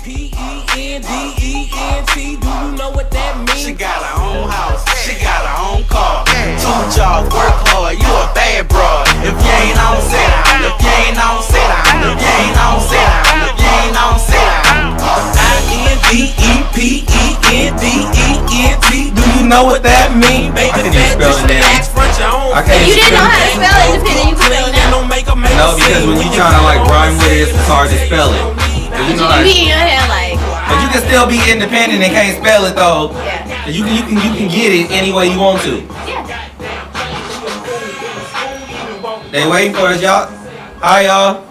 P-E-N-D-E-N-T. Do you know what that means? She got her own house, she got her own car. 2 jobs, work hard, you a bad broad. If you ain't on, sit down. If you ain't on, sit down. If you ain't on, sit down. If you ain't on, sit down. I-N-D-E-P-E-N-D-E-N-T. Do you know what that means? Baby, I can't even spell it down. I can't You didn't know how to spell it, independent, you can spell it now. No, because when you trying to like rhyme with it, it's hard to spell it. You know, You like, be in your head like, but you can still be independent and can't spell it though. yeah. You can get it any way you want to. Yeah. They waiting for us, y'all. Hi, y'all.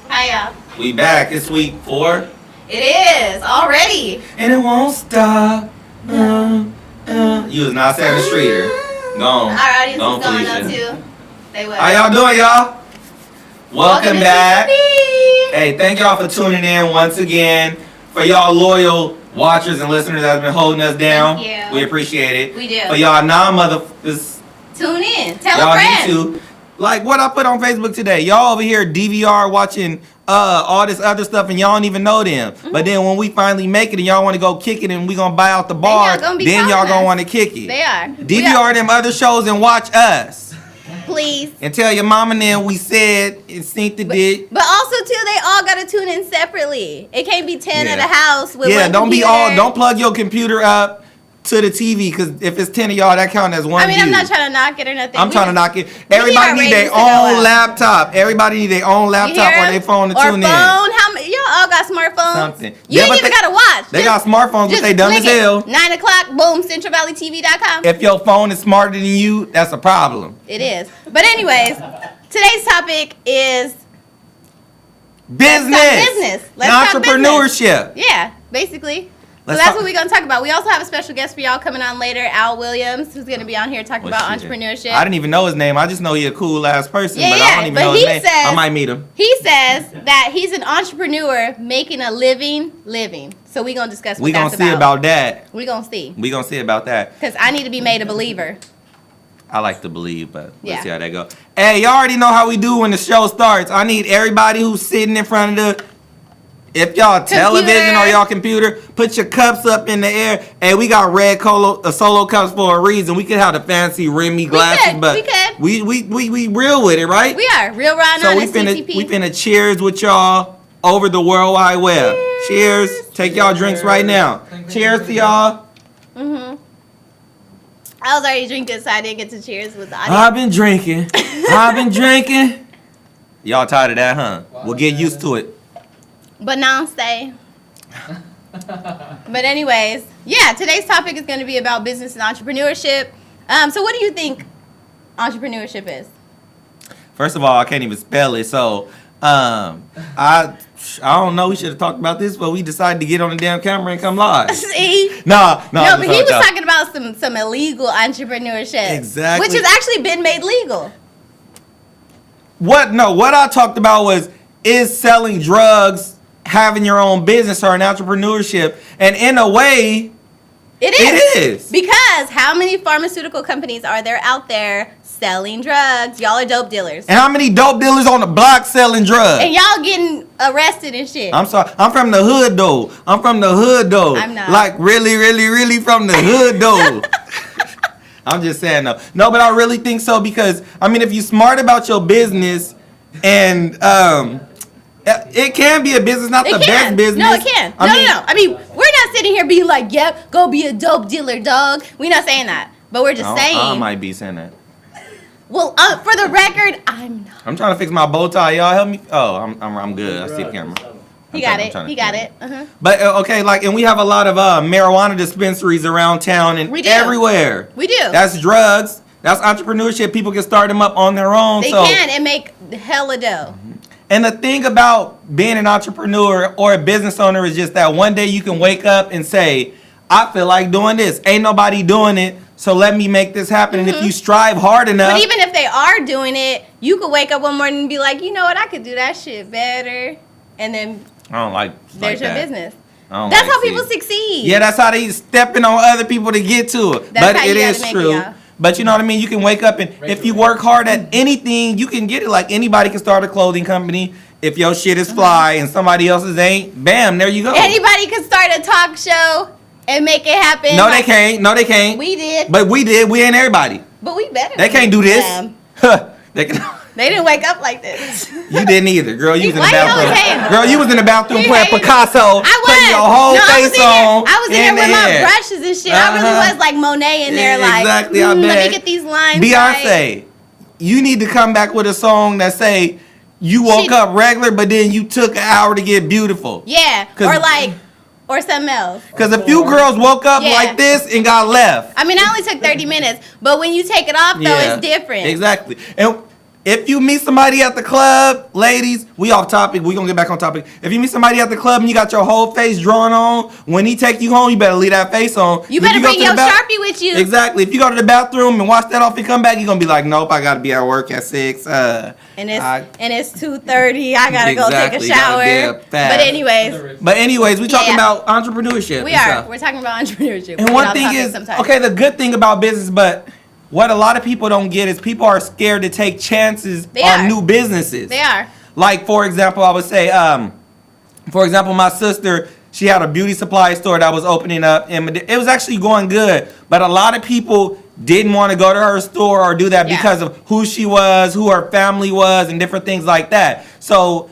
Hi, y'all. We back. It's week 4. It is already. And it won't stop. You was not Savage Streeter. Gone. Our audience Gone, is going up Felicia. too. They will. How y'all doing, y'all? Welcome to back. TC. Hey, thank y'all for tuning in once again. For y'all loyal watchers and listeners that's been holding us down, Thank you. we appreciate it. We do. For y'all non-motherfuckers, Tune in. Tell a y'all friend. need to. Like what I put on Facebook today. Y'all over here DVR watching all this other stuff and y'all don't even know them. Mm-hmm. But then when we finally make it and y'all want to go kick it and we gonna buy out the bar, gonna be then y'all following gonna us. want to kick it. They are. DVR them other shows and watch us. Please. And tell your mama then we said instinctive did. But also too, they all gotta tune in separately. It can't be 10 at Yeah. a house with Yeah, one don't be computer. don't plug your computer up to the TV because if it's 10 of y'all, that count as one I mean, view. I'm not trying to knock it or nothing. I'm trying to knock it. our Everybody need their ratings to go own up. laptop. Everybody need their own You laptop hear or 'em? their phone to or tune phone. in. How many? Y'all all got smartphones. Something. You Yeah, ain't but even they- gotta watch. They got smartphones, but they dumb as click it. hell. 9 o'clock. Boom. CentralValleyTV.com. If your phone is smarter than you, that's a problem. It is. But anyways, today's topic is Business. business. Let's talk business. Entrepreneurship. Yeah, basically. So Let's that's talk- what we're going to talk about. We also have a special guest for y'all coming on later, Al Williams, who's going to be on here talking about entrepreneurship. I didn't even know his name. I just know he a cool ass person, Yeah, but yeah, I don't even but know his he name. says- I might meet him. He says that he's an entrepreneur making a living. So we're going to discuss what We gonna that's see about that. We're going to see. We gonna see about that. Because I need to be made a believer. I like to believe, but let's Yeah. see how that go. Hey, y'all already know how we do when the show starts. I need everybody who's sitting in front of the, if y'all television or y'all computer, put your cups up in the air. Hey, we got red solo cups for a reason. We could have the fancy Remy glasses, could, but we could. we real with it, right? We are. Real Ron So on we a finna CTP. cheers with y'all over the World Wide Web. Cheers. Take y'all drinks right now. Cheers to y'all. Mm-hmm. I was already drinking, so I didn't get to cheers with the audience. I've been drinking. I've been drinking. Y'all tired of that, huh? We'll get used to it. But namaste. But anyways, yeah, today's topic is going to be about business and entrepreneurship. So what do you think entrepreneurship is? First of all, I can't even spell it, so I don't know. We should have talked about this, but we decided to get on the damn camera and come live. See? No, No, but he was talking about some illegal entrepreneurship. Exactly. Which has actually been made legal. What I talked about was, is selling drugs having your own business or an entrepreneurship? And in a way, It is. Because how many pharmaceutical companies are there out there selling drugs? Y'all are dope dealers. And how many dope dealers on the block selling drugs? And y'all getting arrested and shit. I'm sorry. I'm from the hood, though. I'm not. Like, really, really, really from the hood, though. I'm just saying, though. No, but I really think so because, I mean, if you're smart about your business and it can be a business, not the best business. No, it can. No. I mean, we're not sitting here being like, yep, go be a dope dealer, dog. We're not saying that. But we're just saying. I might be saying that. Well, for the record, I'm not. I'm trying to fix my bow tie. Y'all help me? Oh, I'm good. I see the camera. He got it. Uh-huh. But okay, like, and we have a lot of marijuana dispensaries around town and We do. everywhere. We do. That's drugs. That's entrepreneurship. People can start them up on their own. They can and make hella dough. And the thing about being an entrepreneur or a business owner is just that one day you can wake up and say, I feel like doing this. Ain't nobody doing it, so let me make this happen. And if you strive hard enough. But even if they are doing it, you could wake up one morning and be like, you know what, I could do that shit better. And then I don't like there's your that. business. I don't That's like how people see. succeed. Yeah, that's how they stepping on other people to get to it. That's but how it you is gotta make true. it, y'all. But you know what I mean? You can wake up and if you work hard at anything, you can get it. Like anybody can start a clothing company. If your shit is fly and somebody else's ain't, bam, there you go. Anybody can start a talk show and make it happen. No, they can't. No, they can't. We did. But we did. We ain't everybody. But we better. They can't do this. They can. They didn't wake up like this. You didn't either, girl. You was in the Why you always bathroom. hating? Girl, you was in the bathroom You playing hating. Picasso, putting your whole face on. I was in there with my brushes and shit. I really Uh-huh. was like Monet in there, Yeah, like, exactly, I let bet. me get these lines Beyonce, right. you need to come back with a song that say you woke up regular, but then you took an hour to get beautiful. Yeah, 'Cause- or something else. Because a few girls woke up Yeah. like this and got left. I mean, I only took 30 minutes, but when you take it off, though, it's different. Exactly. And if you meet somebody at the club, ladies, we off topic. We gonna get back on topic. If you meet somebody at the club and you got your whole face drawn on, when he take you home, you better leave that face on. You If better go bring to your the Sharpie with you. Exactly. If you go to the bathroom and wash that off and come back, you gonna be like, nope, I gotta be at work at 6. And it's 2:30. I gotta go take a Exactly, gotta shower. get fast. But anyways, we talking Yeah. about entrepreneurship. we and are. stuff. We're talking about entrepreneurship. And We one get off thing topic is, sometimes. okay, the good thing about business, but what a lot of people don't get is people are scared to take chances They on are. new businesses. They are. Like, for example, I would say, my sister, she had a beauty supply store that was opening up, and it was actually going good. But a lot of people didn't want to go to her store or do that Yeah. because of who she was, who her family was, and different things like that. So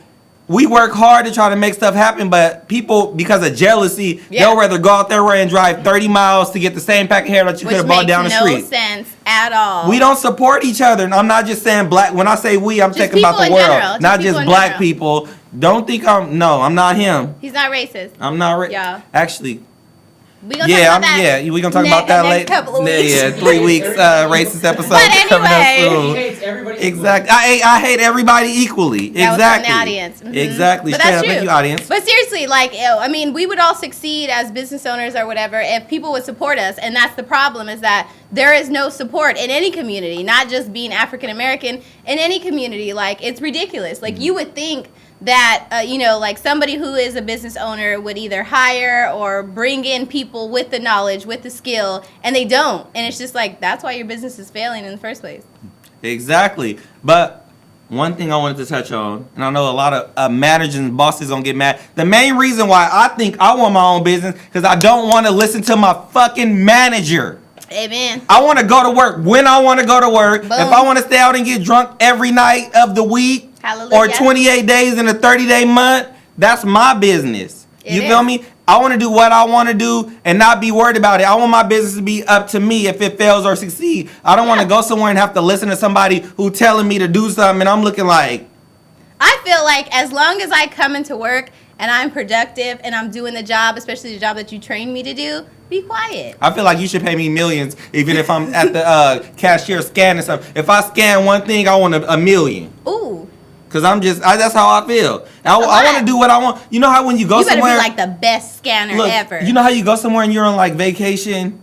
we work hard to try to make stuff happen, but people, because of jealousy, Yeah. they'll rather go out their way and drive 30 miles to get the same pack of hair that you could Which have bought makes down the no street. sense at all. We don't support each other. And I'm not just saying black. When I say we, I'm Just talking about people the in world. general. Just Not people just in black general. people. Don't think I'm not him. He's not racist. I'm not Yeah. Actually, We gonna talk about that. we gonna talk about that next later. couple of weeks. Yeah, 3 weeks racist episode But coming up anyway. soon. He hates everybody. Exactly. I hate everybody equally. That Exactly. was from the audience. Mhm. Exactly. But Straight that's up. true. Thank you, audience. But seriously, like, I mean, we would all succeed as business owners or whatever if people would support us. And that's the problem, is that there is no support in any community, not just being African American, in any community. Like, it's ridiculous. Like, you would think that, like somebody who is a business owner would either hire or bring in people with the knowledge, with the skill, and they don't. And it's just like, that's why your business is failing in the first place. Exactly. But one thing I wanted to touch on, and I know a lot of managers and bosses gonna get mad. The main reason why I think I want my own business, because I don't want to listen to my fucking manager. Amen. I want to go to work when I want to go to work. Boom. If I want to stay out and get drunk every night of the week, Hallelujah. or 28 days in a 30-day month, that's my business. You It feel is. me? I want to do what I want to do and not be worried about it. I want my business to be up to me if it fails or succeed. I don't want to go somewhere and have to listen to somebody who telling me to do something and I'm looking like, I feel like as long as I come into work and I'm productive and I'm doing the job, especially the job that you trained me to do, be quiet. I feel like you should pay me millions even if I'm at the cashier scanning something. If I scan one thing, I want a million. Ooh. Because that's how I feel. I want to do what I want. You know how when you go You better somewhere. be like the best scanner Look, ever. you know how you go somewhere and you're on like vacation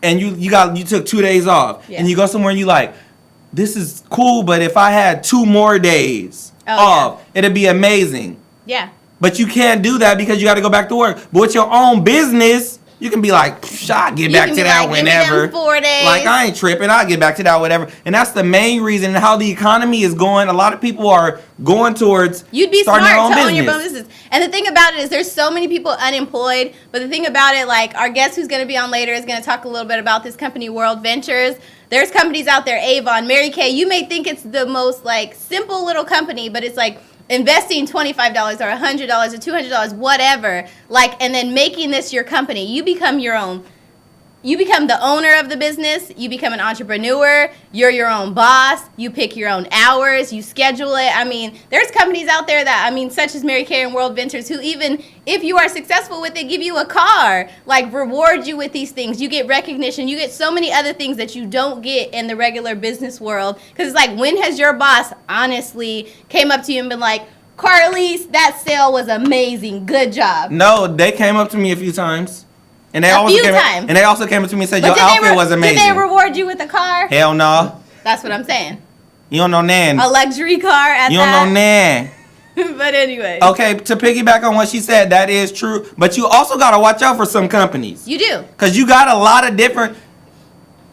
and you took 2 days off Yeah. and you go somewhere and you like, this is cool, but if I had 2 more days Oh, off, it'd be amazing. Yeah. But you can't do that because you got to go back to work. But with your own business, you can be like, I'll get You back can to be that like, give me them whenever. 4 days. Like, I ain't tripping. I'll get back to that whatever. And that's the main reason how the economy is going. A lot of people are going towards You'd be smart starting their own to own your own business. business. And the thing about it is there's so many people unemployed. But the thing about it, like our guest who's going to be on later is going to talk a little bit about this company, World Ventures. There's companies out there, Avon, Mary Kay. You may think it's the most like simple little company, but it's like investing $25 or $100 or $200, whatever, like, and then making this your company. You become your own. You become the owner of the business. You become an entrepreneur. You're your own boss. You pick your own hours. You schedule it. I mean, there's companies out there that, such as Mary Kay and World Ventures, who even if you are successful with it, give you a car, like reward you with these things. You get recognition. You get so many other things that you don't get in the regular business world. Because it's like, when has your boss honestly came up to you and been like, Carlise, that sale was amazing. Good job. No, they came up to me a few times. And they A few times. And they also came up to me and said, But your outfit was amazing. Did they reward you with a car? Hell no. That's what I'm saying. You don't know Nan. A luxury car at You don't know that. Nan. But anyway. Okay, to piggyback on what she said, that is true. But you also got to watch out for some companies. You do. Because you got a lot of different...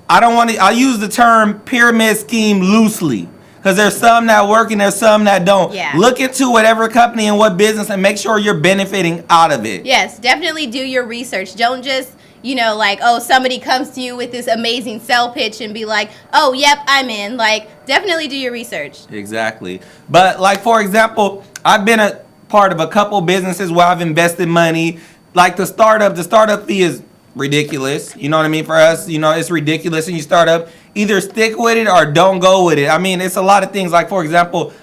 I don't want to. I use the term pyramid scheme loosely because there's some that work and there's some that don't. Yeah. Look into whatever company and what business and make sure you're benefiting out of it. Yes, definitely do your research. Don't just, like, oh, somebody comes to you with this amazing sell pitch and be like, oh, yep, I'm in. Like, definitely do your research. Exactly. But like, for example, I've been a part of a couple businesses where I've invested money. Like the startup fee is ridiculous. You know what I mean? For us, it's ridiculous. And you start up, either stick with it or don't go with it. I mean, it's a lot of things. Like, for example,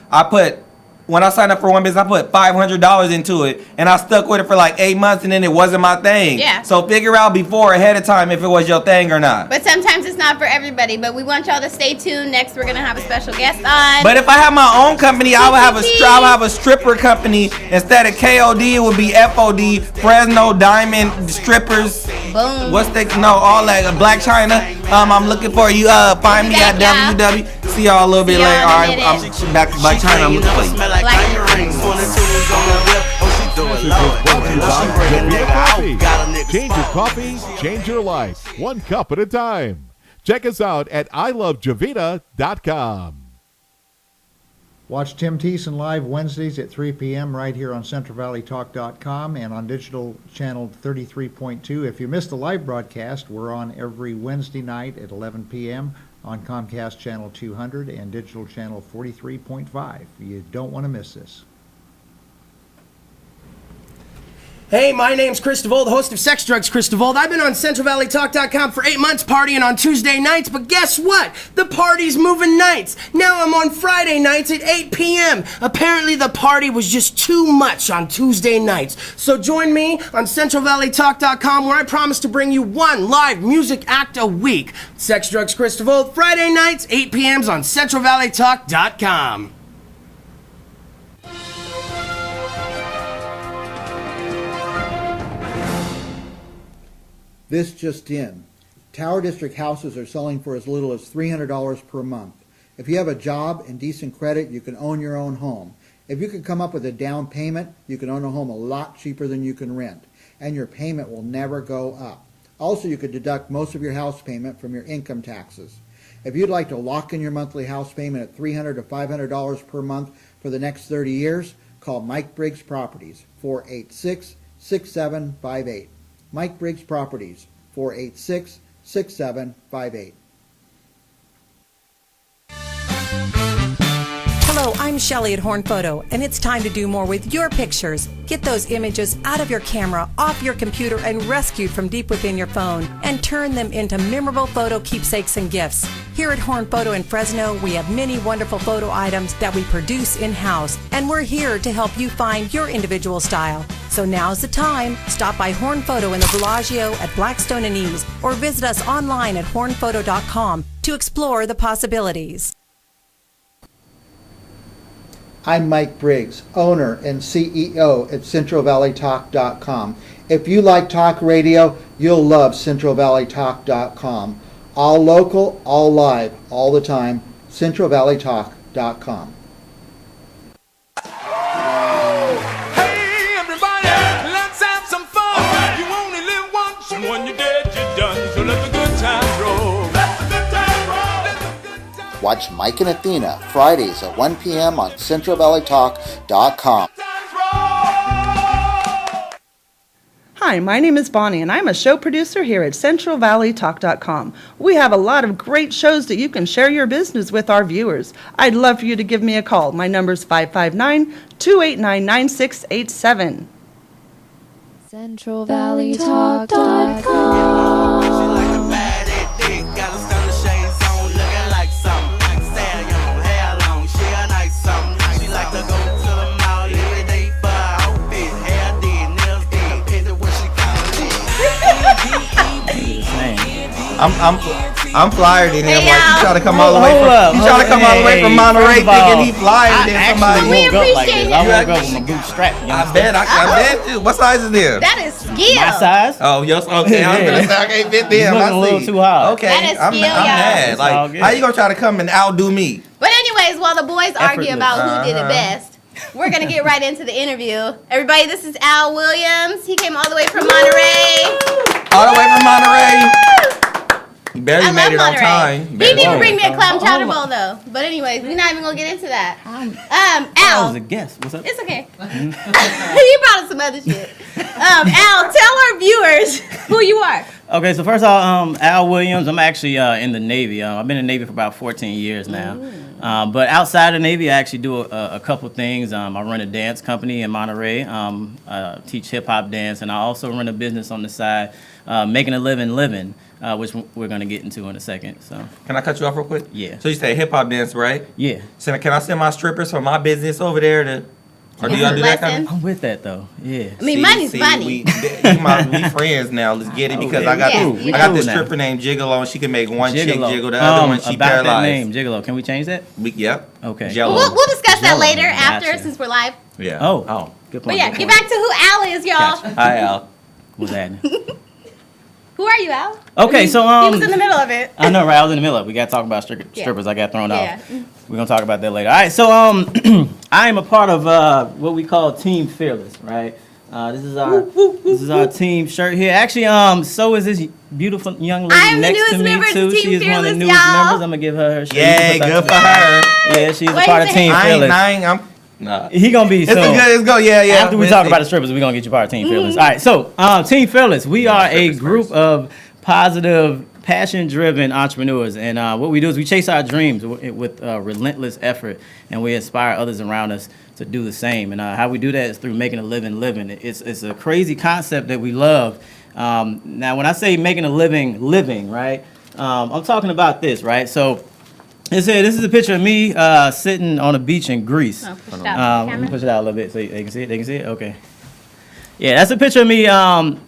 when I signed up for one business, I put $500 into it, and I stuck with it for like 8 months, and then it wasn't my thing. Yeah. So figure out ahead of time if it was your thing or not. But sometimes it's not for everybody. But we want y'all to stay tuned. Next, we're gonna have a special guest on. But if I have my own company, I would have a stripper company. Instead of KOD, it would be FOD, Fresno Diamond Strippers. Boom. All that Black China. I'm looking for you. Find me at WW. See y'all a little bit later. All right, I'm back to Black China. I'm looking for you. Change your coffee, change your life, one cup at a time. Check us out at ilovejavita.com. Watch Tim Thiessen live Wednesdays at 3 p.m. right here on CentralValleyTalk.com and on digital channel 33.2. If you missed the live broadcast, we're on every Wednesday night at 11 p.m. on Comcast channel 200 and digital channel 43.5. You don't want to miss this. Hey, my name's Chris DeVold, the host of Sex Drugs Chris DeVold. I've been on CentralValleyTalk.com for 8 months partying on Tuesday nights, but guess what? The party's moving nights. Now I'm on Friday nights at 8 p.m. Apparently the party was just too much on Tuesday nights. So join me on CentralValleyTalk.com where I promise to bring you one live music act a week. Sex Drugs Chris DeVold, Friday nights, 8 p.m. on CentralValleyTalk.com. This just in. Tower District houses are selling for as little as $300 per month. If you have a job and decent credit, you can own your own home. If you can come up with a down payment, you can own a home a lot cheaper than you can rent, and your payment will never go up. Also, you could deduct most of your house payment from your income taxes. If you'd like to lock in your monthly house payment at $300 to $500 per month for the next 30 years, call Mike Briggs Properties, 486-6758. Mike Briggs Properties, 486-6758. Hello, I'm Shelly at Horn Photo, and it's time to do more with your pictures. Get those images out of your camera, off your computer, and rescued from deep within your phone, and turn them into memorable photo keepsakes and gifts. Here at Horn Photo in Fresno, we have many wonderful photo items that we produce in-house, and we're here to help you find your individual style. So now's the time. Stop by Horn Photo in the Bellagio at Blackstone and East, or visit us online at hornphoto.com to explore the possibilities. I'm Mike Briggs, owner and CEO at CentralValleyTalk.com. If you like talk radio, you'll love CentralValleyTalk.com. All local, all live, all the time, CentralValleyTalk.com. Hey everybody, let's have some fun. Right. You only live once, and when you're dead, you're done. So let the good times roll. Let the good times roll. Let the good times. Watch Mike and Athena Fridays at 1 p.m. on CentralValleyTalk.com. Hi, my name is Bonnie, and I'm a show producer here at CentralValleyTalk.com. We have a lot of great shows that you can share your business with our viewers. I'd love for you to give me a call. My number is 559-289-9687. CentralValleyTalk.com. I'm flyer than him. Like, you try to come all the way from Monterey thinking he flyer than somebody. We appreciate it. I woke up with my boots strapped. I bet. What size is there? That is skill. My size? Oh, yes. Okay, I'm gonna say I can't fit them. Looking a little too hard. Okay, That is I'm skill, mad. y'all. Like, how you gonna try to come and outdo me? But anyways, while the boys argue about who did it best, we're going to get right into the interview. Everybody, this is Al Williams. He came all the way from Monterey. All the way from Monterey. You barely I made it love on Monterey. time. He didn't even bring me a clam chowder my- bowl though. But anyways, we're not even gonna get into that. I Al, was a guest. What's up? it's okay. He brought us some other shit. Al, tell our viewers who you are. Okay, so first of all, Al Williams. I'm actually in the Navy. I've been in the Navy for about 14 years now. But outside of the Navy, I actually do a couple things. I run a dance company in Monterey. Teach hip hop dance, and I also run a business on the side, making a living, which we're gonna get into in a second. So Can I cut you off real quick? Yeah. So you say hip hop dance, right? yeah, So can I send my strippers from my business over there to, or do y'all do that kind of? I'm with that though. Yeah. I mean, money's money. We friends now. Let's get it because I got Yeah, I got cool this now. stripper named Gigolo, and she can make one chick Gigolo. jiggle, the other one she about paralyzed. that name, Gigolo. Can we change that? Yep. Okay. Jello. We'll discuss that Jello, later after gotcha. since we're live. Yeah. Oh, good But point. yeah, good get point. back to who Al is, y'all. Hi, Al. What's that? Who are you, Al? Okay, so he was in the middle of it. I know, right? I was in the middle of it. We got to talk about Yeah. strippers. I got thrown Yeah. off. We're going to talk about that later. All right, so I am a part of what we call Team Fearless, right? This is our team shirt here. Actually, so is this beautiful young lady I'm the next newest to me, member to too. Team She is one of the Fearless, newest y'all. members. I'm going to give her shirt. Yay, good for her. Yeah, she's a Wait, part of is Team it- Fearless. Nah. He going to be It's soon. good. Let's go. Yeah, yeah. After we talk about the strippers, we're going to get you part of Team Fearless. All right, so Team Fearless, we are a strippers group first. of positive, passion-driven entrepreneurs. And what we do is we chase our dreams with relentless effort, and we inspire others around us to do the same. And how we do that is through making a living. It's a crazy concept that we love. Now, when I say making a living, right, I'm talking about this, right? So this is a picture of me sitting on a beach in Greece. Oh, push it out. Let me push it out a little bit so they can see it. They can see it? Okay. Yeah, that's a picture of me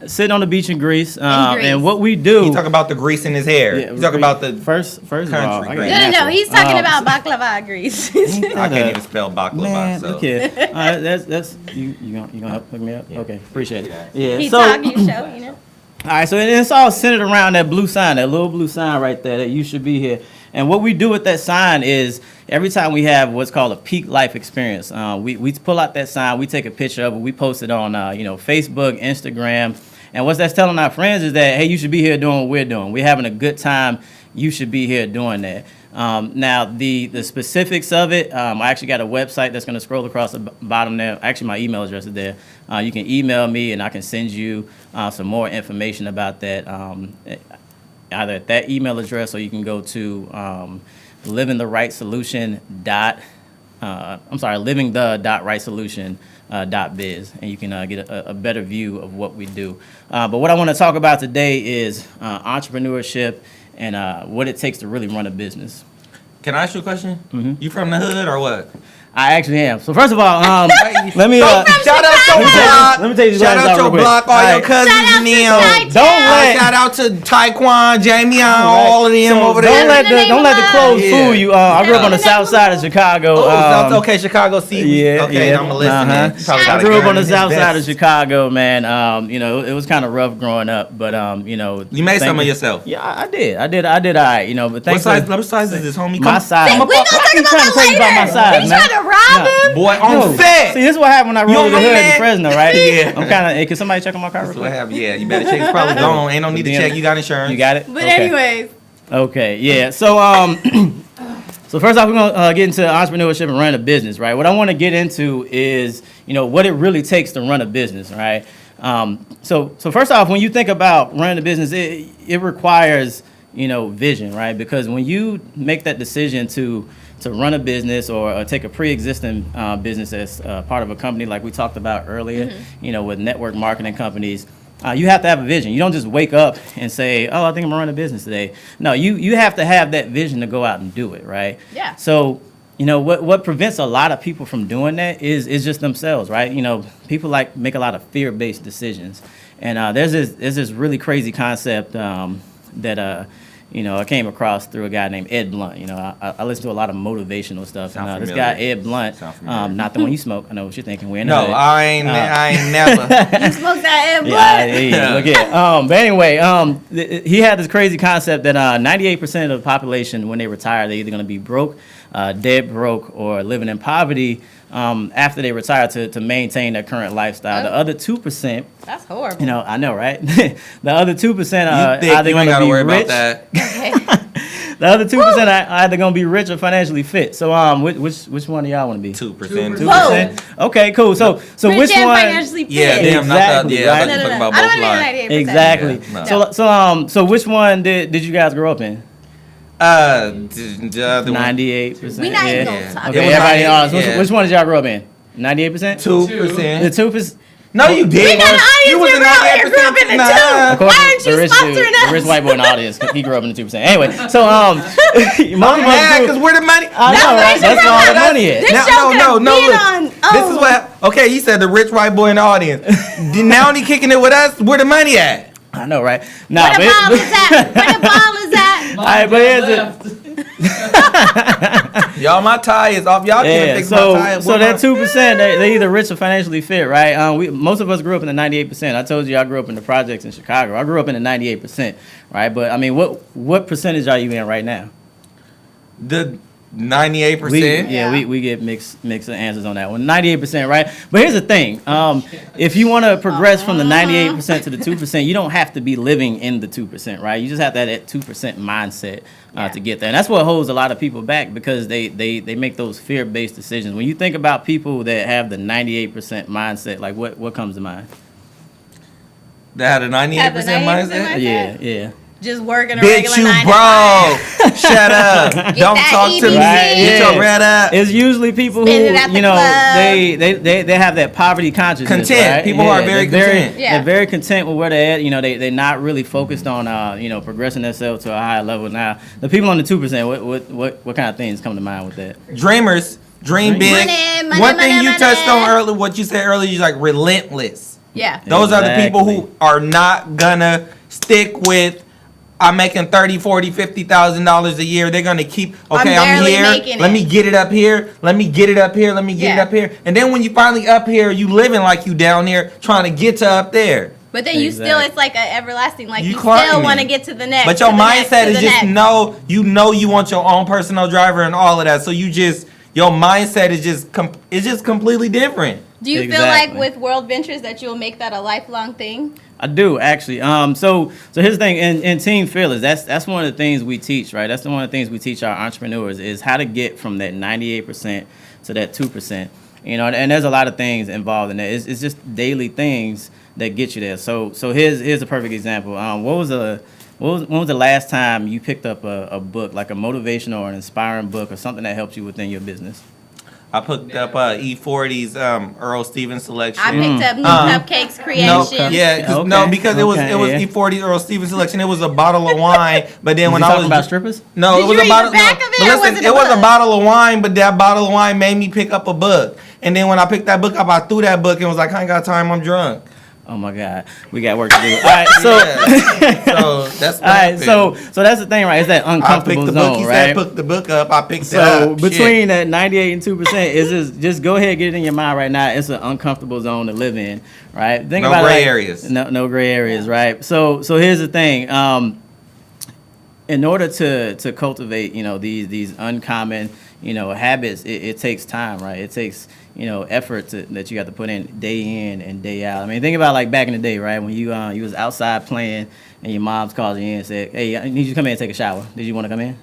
sitting on the beach in Greece. Greece. And what we do. You talk about the grease in his hair. Yeah, you talk about the. first of all, country I got grease. No, natural. he's talking about baklava grease. I can't even spell baklava. Man, So. look here. All right, that's you gonna help hook me up? Okay, appreciate it. Yeah. He So, talking, you show, you know. all right, so it's all centered around that blue sign, that little blue sign right there, that you should be here. And what we do with that sign is every time we have what's called a peak life experience, we pull out that sign, we take a picture of it, we post it on Facebook, Instagram, and what that's telling our friends is that, hey, you should be here doing what we're doing. We're having a good time. You should be here doing that. Now, the specifics of it, I actually got a website that's going to scroll across the bottom there. Actually, my email address is there. You can email me, and I can send you some more information about that, either at that email address, or you can go to livingthe.rightsolution.biz, and you can get a better view of what we do. But what I want to talk about today is entrepreneurship and what it takes to really run a business. Can I ask you a question? Mm-hmm. You from the hood or what? I actually am. So first of all, let me shout out your block. let me tell you Shout out your block, all your cousins Shout out and to them. Ty-Ty. Don't let- Shout out to Taekwon, Jamie, all of them So over don't there. let the clothes Yeah. fool you. I grew up on the Yeah. south side of Chicago. Oh, okay, Chicago. See, Yeah, okay, yeah. I'm listening. Uh-huh. You probably I got a grew up girl on the in his south side of vest. Chicago, man. It was kind of rough growing up, but You made some of yourself. Yeah, I did. I did all right, but What thankfully, size is this, homie? my size. We gonna talk I'm about trying to that tell you about my later. size, You man. trying to rob him? Boy, on No. set. See, this is what happened when I rolled You the hood man. in Fresno, right? Yeah. I'm kind of. Hey, can somebody check on my car real That's what quick? happened. Yeah, you better check. It's probably gone. Ain't no need to Then- check. You got insurance. You got it. But Okay. anyways, Okay, yeah. So, so first off, we're gonna get into entrepreneurship and running a business, right? What I want to get into is, what it really takes to run a business, right? So first off, when you think about running a business, it requires, vision, right? Because when you make that decision to run a business or take a pre-existing business as part of a company like we talked about earlier, with network marketing companies. You have to have a vision. You don't just wake up and say, oh, I think I'm gonna run a business today. No, you have to have that vision to go out and do it, right? Yeah. So, what prevents a lot of people from doing that is just themselves, right? People make a lot of fear-based decisions. And there's this really crazy concept that I came across through a guy named Ed Blunt. I listen to a lot of motivational stuff. Sound And this familiar. guy, Ed Blunt, Sound familiar. not the one you smoke. I know what you're thinking. We're in the No, hood. I ain't never. you smoke that M Yeah, look at. But anyway, he had this crazy concept that 98% of the population, when they retire, they're either going to be broke, dead broke or living in poverty after they retire to maintain their current lifestyle. The other 2%, That's horrible. you know, I know, right? The other 2% are You think either you going ain't to gotta be worry rich. about that. The other 2% are either going to be rich or financially fit. So which one do y'all want to be? 2%. 2%. Okay, cool. So Rich which and one? financially fit. Yeah, damn, not Exactly, that. Yeah, I right? thought No, you no, talking no. about I both don't lines. need 98%. Exactly. Yeah, no. So which one did you guys grow up in? The other one. 98%. We not even yeah. gonna talk Okay, It was everybody 98, honest. yeah. Which one did y'all grow up in? 98%? 2%. The 2%. No, you did. We got an You audience was member out here grew up in the Nah. two. Of course, Why aren't you the rich sponsoring dude, us? the rich white boy in the audience, he grew up in the 2%. Anyway, so I'm most of mad us because grew. where the money. I know, right? That's where all the money is. This show could have been on. This is what. Okay, he said the rich white boy in the audience. Now he kicking it with us. Where the money at? I know, right? Nah, Where the ball is at? Where the ball is at? All right, but here's it. Y'all, my tie is off. Y'all can't Yeah, fix my tie. so that 2%, they either rich or financially fit, right? Most of us grew up in the 98%. I told you I grew up in the projects in Chicago. I grew up in the 98%, right? But I mean, what percentage are you in right now? The 98%. We get mixed answers on that one. 98%, right? But here's the thing: if you want to progress from the 98% to the 2%, you don't have to be living in the 2%, right? You just have to have that 2% mindset to get there, and that's what holds a lot of people back because they make those fear-based decisions. When you think about people that have the 98% mindset, like what comes to mind? That had a 98% mindset. Yeah. Just working a Bitch, regular you 9 to 5. broke. Shut up. Don't that talk to me. EBT. Get your bread up. It's usually people Spend it at who, the club. they have that poverty consciousness. Content. Right? People who are very content. Yeah. They're very content with where they're at. You know, they're not really focused on, progressing themselves to a higher level. Now, the people on the 2%, what kind of things come to mind with that? Dreamers. Dream big. Money, One thing money, you money. touched on earlier, what you said earlier, you're like relentless. Yeah. Those are the people Exactly. who are not gonna stick with. I'm making $30,000, $40,000, $50,000 a year. They're gonna keep. Okay, I'm barely here. making Let it. me get it up here. Let me get it up here. Let me get it Yeah. up here. And then when you finally up here, you living like you down there, trying to get to up there. But then you still, Exactly. it's like an everlasting, like You you climbing. still want to get to the next. But your to the next, mindset to is the just next. you want your own personal driver and all of that. So your mindset is just completely different. Do you feel Exactly. like with World Ventures that you'll make that a lifelong thing? I do actually. So here's the thing. In Team Fearless, that's one of the things we teach, right? That's one of the things we teach our entrepreneurs is how to get from that 98% to that 2%. You know, and there's a lot of things involved in that. It's just daily things that get you there. So here's a perfect example. When was the last time you picked up a book, like a motivational or an inspiring book or something that helped you within your business? I picked up E40's Earl Stevens selection. I picked up New Cupcakes Creation. Because it was Okay, E40's Earl Stevens selection. It was a bottle of wine, but then Was when he I talking was about strippers? no, Did it was you a read bottle. the back no, of it, but or listen, was it it a was a book? bottle of wine, but that bottle of wine made me pick up a book. And then when I picked that book up, I threw that book and was like, I ain't got time. I'm drunk. Oh my God, we got work to do. All right, so So that's what all right, happened. so that's the thing, right? It's that I picked uncomfortable the book. zone, He right? said, "Pick the book up." I picked it So up. between Shit. that 98 and 2% is just go ahead and get it in your mind right now. It's an uncomfortable zone to live in, right? Think No about gray like, areas. No gray areas, right? So here's the thing. In order to cultivate, these uncommon, habits, it takes time, right? It takes effort that you have to put in and day out. I mean, think about like back in the day, right? When you was outside playing and your mom's called you in and said, "Hey, I need you to come in and take a shower." Did you want to come in?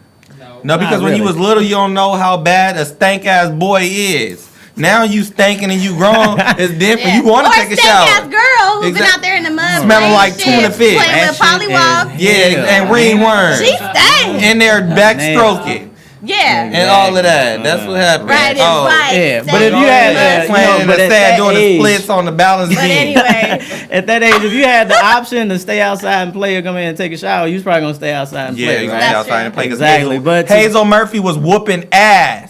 No, because Not when you really. was little, you don't know how bad a stank ass boy is. Now you stinking and you grown. It's different. You want to take a shower. Or stank-ass girl who's been Exact- out there in the mud. Smelling playing like shit, tuna fish. Playing That with shit pollywog. is- Yeah, and ringworm. She stank. And they're backstroking Yeah. and all of that. That's what happened. Riding Oh. bikes. Yeah, but saying if you had mud. that, Playing in but the at sand that doing the age- splits on the balance But beam. anyway, At that age, if you had the option to stay outside and play or come in and take a shower, you was probably gonna stay outside and Yeah, play, you right? gonna stay outside and play. 'Cause Exactly, Hazel, but to- Hazel Murphy was whooping ass.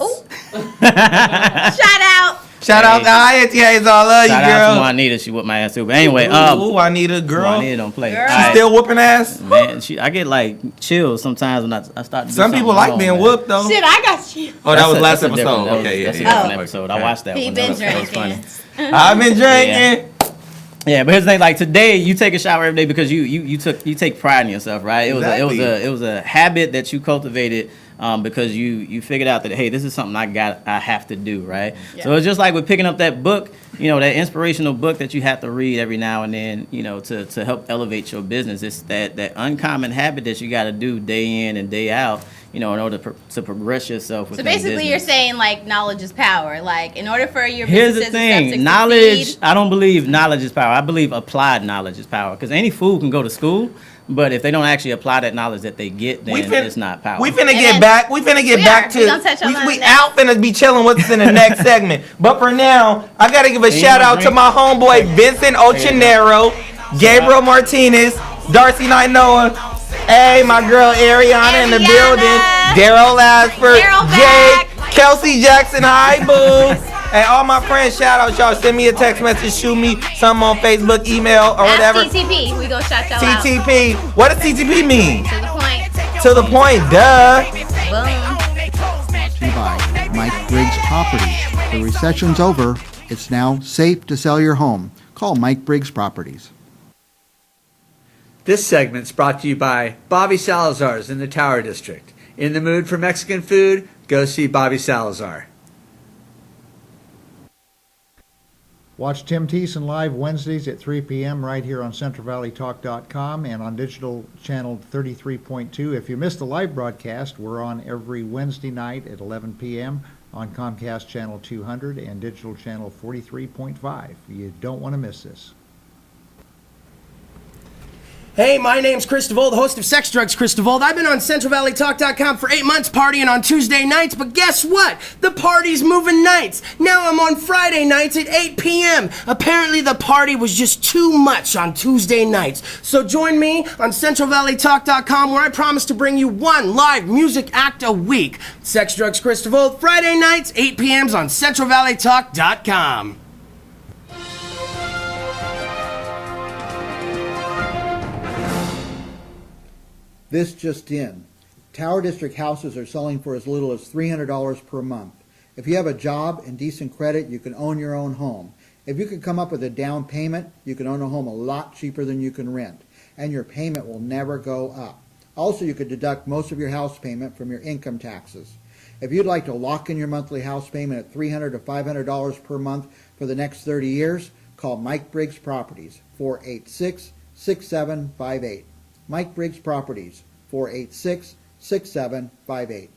shout out. Shout out to Auntie Hazel. I love you, Shout out to girl. Juanita, she whooped my ass too. But anyway, Ooh, I need a girl. Juanita don't play. Girl. All She right. still whooping ass. Man, I get like chills sometimes when I start. To do Some people something like wrong, being man. whooped though. Shit, I got you. Oh, that That's was a- last that's a different- episode. that was- Okay, that's a yeah. different Oh. episode. I watched that He one. been That was funny. drinking. I've been drinking. Yeah, but here's the thing. Like today, you take a shower every day because you take pride in yourself, right? It was Exactly. it was a habit that you cultivated because you figured out that, hey, this is something I have to do, right? Yeah. So it's just like with picking up that book, that inspirational book that you have to read every now and then, to help elevate your business. It's that uncommon habit that you got to do day in and day out, in order to progress yourself. So basically, business. you're saying like knowledge is power. Like in order for your Here's businesses the and stuff thing, to knowledge. succeed, I don't believe knowledge is power. I believe applied knowledge is power. Because any fool can go to school, but if they don't actually apply that knowledge that they get, then it's not power. We finna get back. We finna get back to. We gonna touch on that We next. out finna be chilling what's in the next segment. But for now, I gotta give a shout out to my homeboy Vincent Ochenero, Gabriel Martinez, Darcy Knight Noah. Hey, my girl Ariana in the building. Daryl Ashford, Jake, Kelsey Jackson, hi boo. And all my friends, shout out y'all. Send me a text message, shoot me something on Facebook, email, or whatever. TTP. We go shout y'all out. TTP. What does TTP mean? To the point. To the point, duh. Boom. By Mike Briggs Properties. The recession's over. It's now safe to sell your home. Call Mike Briggs Properties. This segment's brought to you by Bobby Salazar's in the Tower District. In the mood for Mexican food? Go see Bobby Salazar. Watch Tim Thiessen live Wednesdays at 3 p.m. right here on CentralValleyTalk.com and on digital channel 33.2. If you missed the live broadcast, we're on every Wednesday night at 11 p.m. on Comcast channel 200 and digital channel 43.5. You don't want to miss this. Hey, my name's Chris DeVold, host of Sex Drugs Chris DeVold. I've been on CentralValleyTalk.com for 8 months partying on Tuesday nights, but guess what? The party's moving nights. Now I'm on Friday nights at 8 p.m. Apparently the party was just too much on Tuesday nights. So join me on CentralValleyTalk.com where I promise to bring you one live music act a week. Sex Drugs Chris DeVold, Friday nights, 8 p.m. on CentralValleyTalk.com. This just in. Tower District houses are selling for as little as $300 per month. If you have a job and decent credit, you can own your own home. If you can come up with a down payment, you can own a home a lot cheaper than you can rent, and your payment will never go up. Also, you could deduct most of your house payment from your income taxes. If you'd like to lock in your monthly house payment at $300 to $500 per month for the next 30 years, call Mike Briggs Properties, 486-6758. Mike Briggs Properties, 486-6758.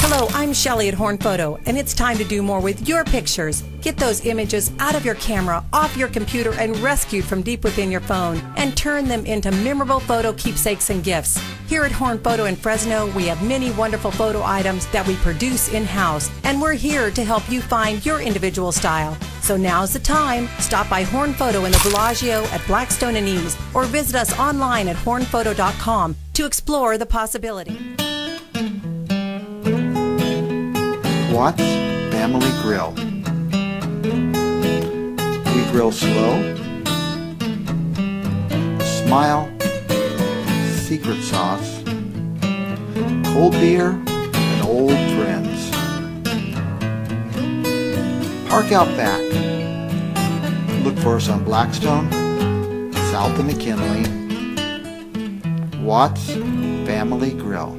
Hello, I'm Shelley at Horn Photo, and it's time to do more with your pictures. Get those images out of your camera, off your computer, and rescued from deep within your phone, and turn them into memorable photo keepsakes and gifts. Here at Horn Photo in Fresno, we have many wonderful photo items that we produce in-house, and we're here to help you find your individual style. So now's the time. Stop by Horn Photo in the Bellagio at Blackstone and East, or visit us online at hornphoto.com to explore the possibility. Watts Family Grill. We grill slow, smile, secret sauce, cold beer, and old friends. Park out back. Look for us on Blackstone, south of McKinley. Watts Family Grill.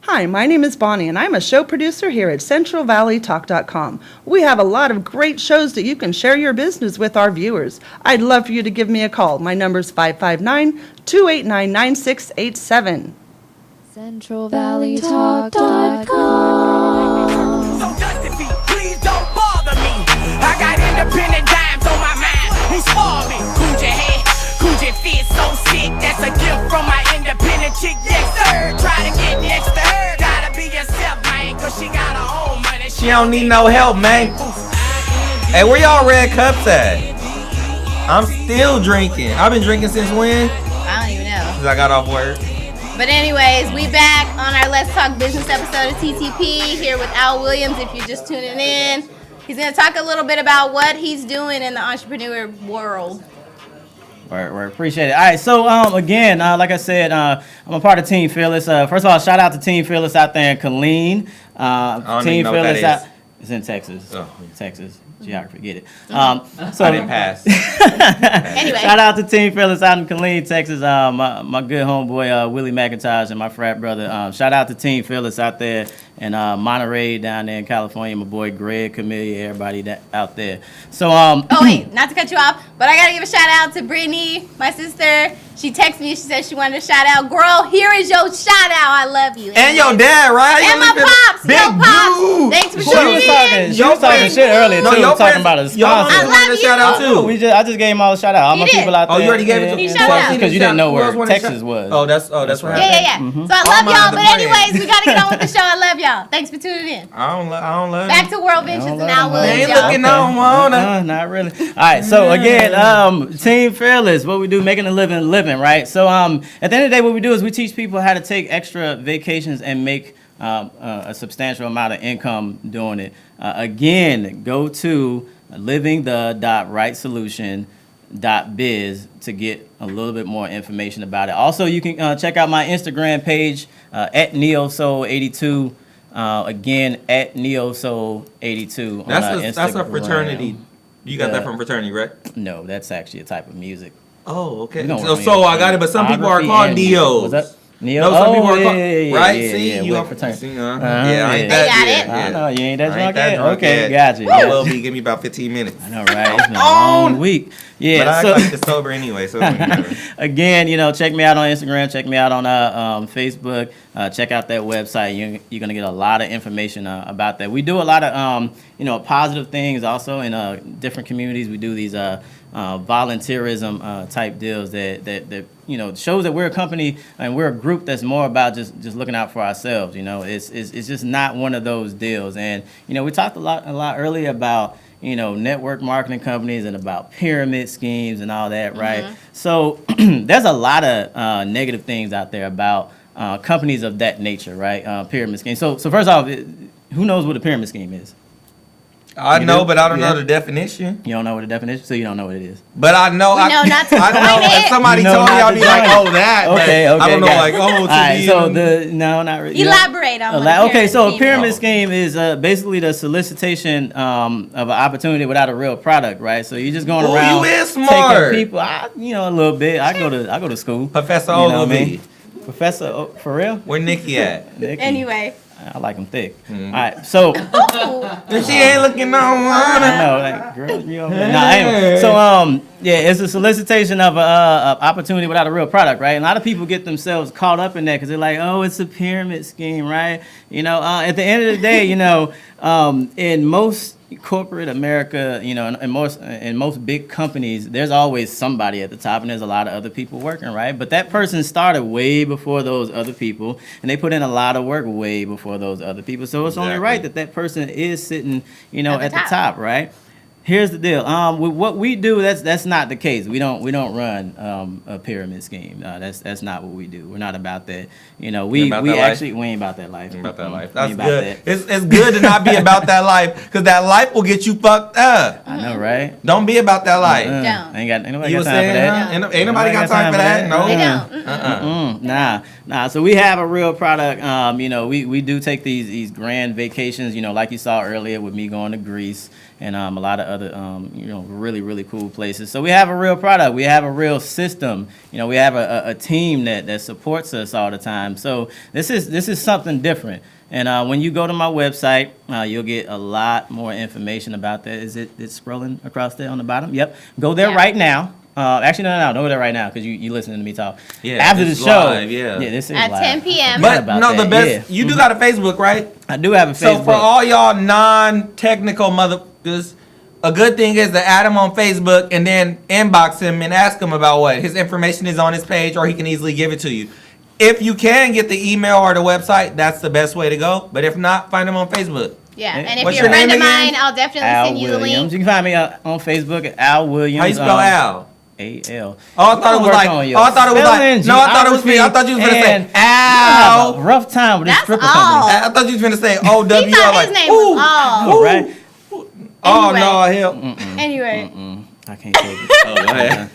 Hi, my name is Bonnie, and I'm a show producer here at CentralValleyTalk.com. We have a lot of great shows that you can share your business with our viewers. I'd love for you to give me a call. My number's 559-289-9687. CentralValleyTalk.com. So Dusty Feet, please don't bother me. I got independent dimes on my mind. Who's for me? Coogee head, Coogee fit so sick. That's a gift from my independent chick. Yes, sir. Try to get next to her. Gotta be yourself, man, cause she got her own money. She don't need no help, man. Hey, where y'all red cups at? I'm still drinking. I've been drinking since when? I don't even know. Since I got off work. But anyways, we back on our Let's Talk Business episode of TTP here with Al Williams. If you're just tuning in, he's going to talk a little bit about what he's doing in the entrepreneur world. Right, appreciate it. All right, so again, like I said, I'm a part of Team Fearless. First of all, shout out to Team Fearless out there in Killeen. I don't Team even know what Fearless that is. It's in Texas. Oh. Texas. Geography, get it. So I didn't pass. Anyway. Shout out to Team Phyllis out in Killeen, Texas. My good homeboy Willie McIntosh and my frat brother. Shout out to Team Phyllis out there in Monterey down there in California. My boy Greg, Camellia, everybody out there. So Oh wait, not to cut you off, but I gotta give a shout out to Brittany, my sister. She texted me. She said she wanted a shout out. Girl, here is your shout out. I love you. And your dad, right? And my pops. Big Yo, pops. dude. Thanks for she was tuning in. talking shit earlier No, too, your talking friends- about a y'all sponsor. I love a you. shout out too. I just gave them all a shout out. All You my did. people out there. Oh, you already gave it to He shout out. Because you didn't know Who else where wanted to Texas shout- was. Oh, that's what happened. Yeah. So I All love mine y'all. are the But friends. anyways, we gotta get on with the show. I love y'all. Thanks for tuning in. I don't love Back to World Ventures and Al They Williams, ain't y'all. looking on wanna. Not really. All right. So again, Team Fearless, what we do, making a living, right? So at the end of the day, what we do is we teach people how to take extra vacations and make a substantial amount of income doing it. Again, go to livingthe.rightsolution.biz to get a little bit more information about it. Also, you can check out my Instagram page at NeoSoul82. Again, at NeoSoul82 on Instagram. That's a fraternity. You got that from fraternity, right? No, that's actually a type of music. Oh, okay. We don't So, want so I got it, but some people are called Neos. Was that Neo? No, some people are yeah, called, yeah, right? yeah, See, yeah, you with are fraternity. yeah, I ain't yeah. that They got yet. it. I know, you ain't that I drunk ain't that yet? drunk Okay, yet. got you. I will be. Give me about 15 minutes. I know, right? It's been a long week. Yeah, But I so act like it's sober anyway, so it don't matter. again, check me out on Instagram, check me out on Facebook, check out that website. You're gonna get a lot of information about that. We do a lot of positive things also in different communities. We do these volunteerism type deals that shows that we're a company and we're a group that's more about just looking out for ourselves. It's just not one of those deals. And we talked a lot earlier about network marketing companies and about pyramid schemes and all that, right? So there's a lot of negative things out there about companies of that nature, right? Pyramid schemes. So first off, who knows what a pyramid scheme is? I You know, do? but I don't Yeah. know the definition. You don't know what the definition, so you don't know what it is. But I know. We know not to I know. join If it. somebody You know told me, not I'd to be like, join it. oh, that. but Okay, I don't know, got like, it. oh, All right, be. so no, not really. Elaborate on what a Okay, so a scheme pyramid is. scheme is basically the solicitation of an opportunity without a real product, right? So you're just going Ooh, around you is smart. taking people. a little bit. I go to school. Professor You know what I Ogilvy. mean? Professor, for real? Where Nikki at? Nikki. Anyway. I like them thick. All right, so. And she ain't looking on I wanna. know, like, girl, you over there. Nah, anyway. So, it's a solicitation of a opportunity without a real product, right? And a lot of people get themselves caught up in that because they're like, oh, it's a pyramid scheme, right? At the end of the day, in most corporate America, in most big companies, there's always somebody at the top, and there's a lot of other people working, right? But that person started way before those other people, and they put in a lot of work way before those other people. So it's only right that person is sitting, at the top, right? Here's the deal. With what we do, that's not the case. We don't run a pyramid scheme. That's not what we do. We're not about that. We about we that actually life? we ain't about that life. About that life. We That's ain't about good. that. It's good to not be about that life, because that life will get you fucked up. I know, right? Don't be about that life. Don't. Ain't nobody You got were time for saying, that. huh? Ain't nobody got time for that. No. They don't. Nah. So we have a real product. We do take these grand vacations. Like you saw earlier with me going to Greece and a lot of other really really cool places. So we have a real product. We have a real system. We have a team that supports us all the time. So this is something different. And when you go to my website, you'll get a lot more information about that. It's scrolling across there on the bottom? Yep. Go there right now. Actually, no, don't go there right now because you listening to me talk. Yeah, after the this is show. live, yeah. This is At live. 10 p.m. But About no, the that, best. yeah. You do got a Facebook, right? I do have a Facebook. So for all y'all non-technical motherfuckers, a good thing is to add him on Facebook and then inbox him and ask him about what his information is on his page, or he can easily give it to you. If you can get the email or the website, that's the best way to go. But if not, find him on Facebook. Yeah, and if What's you're a your friend of name again? mine, I'll definitely Al send you the Williams. link. You can find me on Facebook at Al Williams. How you spell Al? A-L. Oh, I thought it was like. Oh, I thought it was like. No, I thought it was. I thought you was gonna say Al. Rough time with this That's stripper all. company. I thought you was gonna say O-W-L. He thought Like, his name ooh, was Al. Oh, right. Oh Anyway. no, hell. Anyway, I can't take it. Oh, go ahead.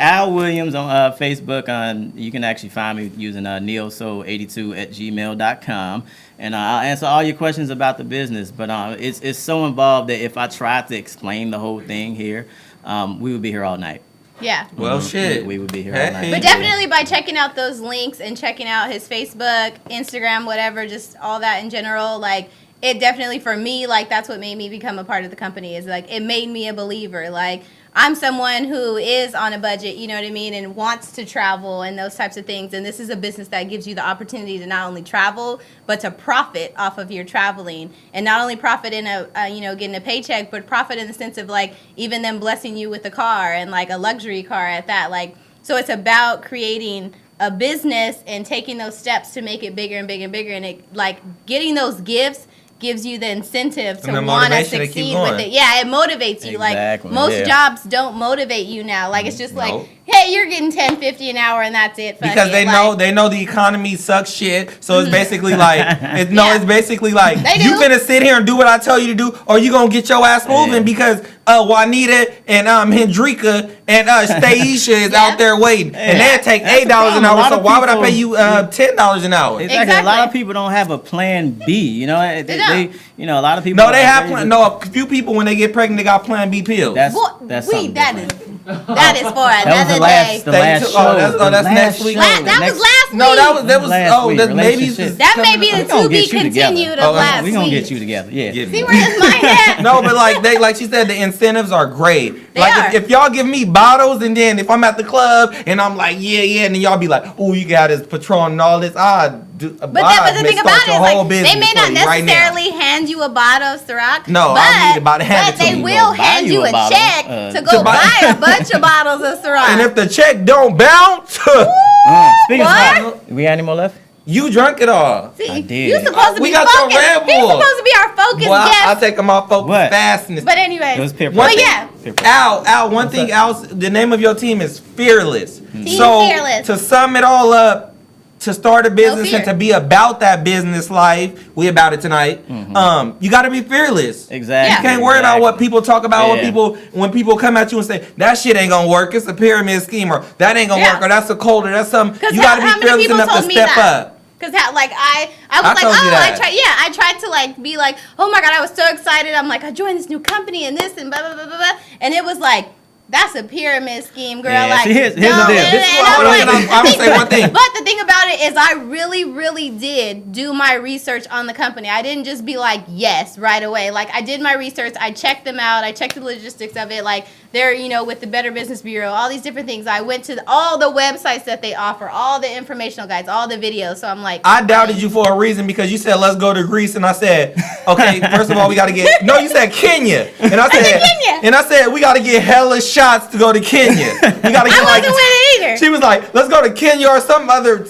Al Williams on Facebook. You can actually find me using neosoul82@gmail.com, and I'll answer all your questions about the business. But it's so involved that if I tried to explain the whole thing here, we would be here all night. Yeah. Well, shit. We would be here all night. But definitely by checking out those links and checking out his Facebook, Instagram, whatever, just all that in general, like, it definitely, for me, like, that's what made me become a part of the company, is, like, it made me a believer. Like, I'm someone who is on a budget, you know what I mean, and wants to travel and those types of things. And this is a business that gives you the opportunity to not only travel, but to profit off of your traveling. And not only profit in getting a paycheck, but profit in the sense of, like, even them blessing you with a car, and, like, a luxury car at that. Like, so it's about creating a business and taking those steps to make it bigger and bigger and bigger. And it, like, getting those gifts gives you the incentive to want to succeed with it. Yeah, it motivates you. Exactly. Like, most jobs don't motivate you now. Like, it's just like, hey, you're getting $10.50 an hour and that's it. Because they know the economy sucks shit. So it's basically like it's basically like you finna sit here and do what I tell you to do, or you gonna get your ass moving because Juanita and Hendrika and Staisha is out there waiting, and they'll take $8 an hour. So why would I pay you $10 an hour? Exactly. A lot of people don't have a plan B. You know, a lot of people. No, they have plan. No, a few people when they get pregnant, they got Plan B pills. That's that something different. That is for another day. The last show. That's next week. That was last week. No, that was maybe that may be the to be continued of last week. We're gonna get you together. Yeah. See where his mind at? No, but like she said, the incentives are great. They like are. If y'all give me bottles, and then if I'm at the club and I'm like, yeah, and then y'all be like, oh, you got his Patron and all this, But the thing about it is, like, they may not necessarily hand you a bottle of Ciroc. No, I need about to hand it to they me. will hand you a check to go buy a bunch of bottles of Ciroc. And if the check don't bounce, speaking of, we got any more left? You drunk it all. See, I did. you supposed to We be got focused. the Red He's Bull. supposed to be our focus Well, guest. I take them off focus fastness. But anyway, It was peer well, pressure. yeah. Peer pressure. Al, one thing, the name of your team is Fearless. Team So Fearless. to sum it all up, to start a business fear. and to be about that business life, we about it tonight. You got to be fearless. Exactly. You can't worry about what people talk about. Yeah. When people come at you and say that shit ain't gonna work, it's a pyramid scheme, or that ain't gonna work, or that's a cold, or that's something. You got to be fearless enough to step up. Because I was like, I told you that. I tried to like be like, oh my God, I was so excited. I'm like, I joined this new company and this and blah, blah, blah, blah, blah. And it was like, that's a pyramid scheme, girl. Yeah, like, see, here's the deal. I'm gonna say one thing. But the thing about it is I really, really did do my research on the company. I didn't just be like, yes, right away. Like, I did my research. I checked them out. I checked the logistics of it. Like, they're, with the Better Business Bureau, all these different things. I went to all the websites that they offer, all the informational guides, all the videos. So I'm like, I doubted you for a reason because you said let's go to Greece, and I said, okay, first of all we got to get. No, you said Kenya, and I said Kenya. And I said we got to get hella shots to go to Kenya. We got to get I wasn't with it either. She was like, let's go to Kenya or some other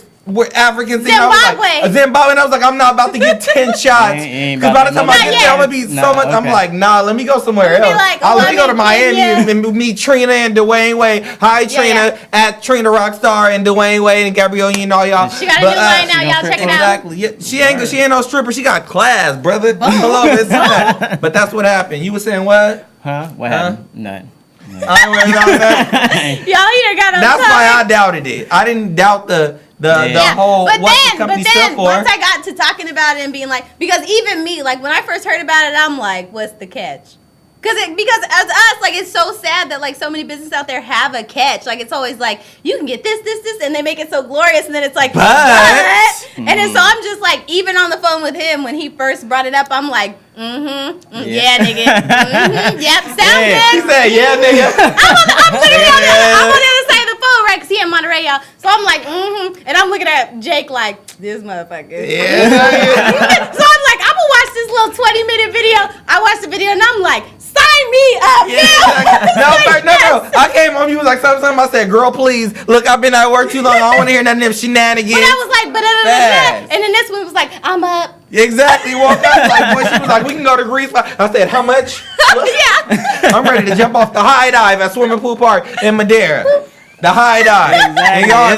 African thing. Zimbabwe. Zimbabwe, and I was like, I'm not about to get 10 shots because by the time I get there, I'm gonna be so much. I'm like, nah, let me go somewhere else. Let me go to Miami and meet Trina and Dwayne Wade. Hi, Trina at Trina Rockstar and Dwayne Wade and Gabrielle. You know y'all. She got a new line now. Y'all check it out. Exactly. Yeah, she ain't no stripper. She got class, brother. Hello, but that's what happened. You were saying what? Huh? What happened? Nothing. I ain't worried about that. Y'all either got on That's why I doubted it. I didn't doubt the whole what the company stood for. Once I got to talking about it and being like, because even me, like when I first heard about it, I'm like, what's the catch? Because as us, like, it's so sad that like so many businesses out there have a catch. Like, it's always like you can get this, and they make it so glorious, and then it's like, but. And then so I'm just like, even on the phone with him when he first brought it up, I'm like, yeah, nigga, yep, sounds good. He said, yeah, nigga. I'm literally on the other side of the phone, right? Because he in Monterey, y'all. So I'm like, and I'm looking at Jake like, this motherfucker. Yeah. So I'm like, I'm gonna watch this little 20-minute video. I watched the video and I'm like, sign me up, No. I came home. You was like something. I said, "Girl, please. Look, I've been at work too long. I don't want to hear nothing of shenanigans." But I was like, and then this one was like, I'm up. Exactly. Walked out like, boy, she was like, "We can go to Greece." I said, "How much?" Yeah. I'm ready to jump off the high dive at Swimming Pool Park in Madeira. The high dive. Exactly. The high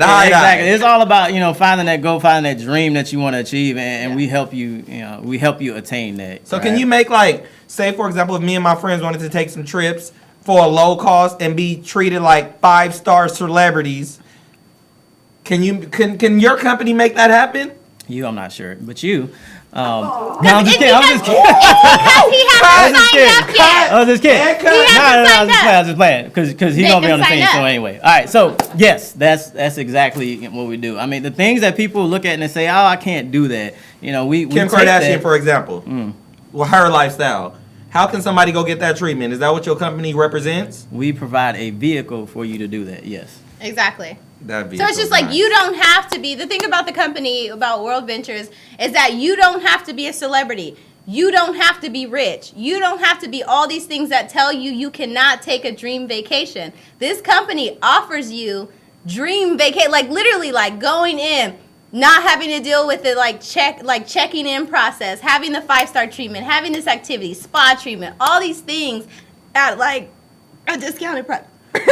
dive. Exactly. It's all about, finding that goal, finding that dream that you want to achieve, and we help you, we help you attain that. So can you make, like, say, for example, if me and my friends wanted to take some trips for a low cost and be treated like 5-star celebrities, can your company make that happen? I'm not sure, but you. No, I'm just kidding. Because he hasn't signed up yet. I was just kidding. He hasn't signed up. I was just playing because he's gonna be on the team. So anyway, all right. So yes, that's exactly what we do. I mean, the things that people look at and they say, "Oh, I can't do that." We Kim Kardashian, for example, well, her lifestyle. How can somebody go get that treatment? Is that what your company represents? We provide a vehicle for you to do that. Yes. Exactly. So it's just like you don't have to be. The thing about the company, about World Ventures, is that you don't have to be a celebrity. You don't have to be rich. You don't have to be all these things that tell you cannot take a dream vacation. This company offers you dream vacation, like literally like going in, not having to deal with the checking in process, having the 5-star treatment, having this activity, spa treatment, all these things at like a discounted price. She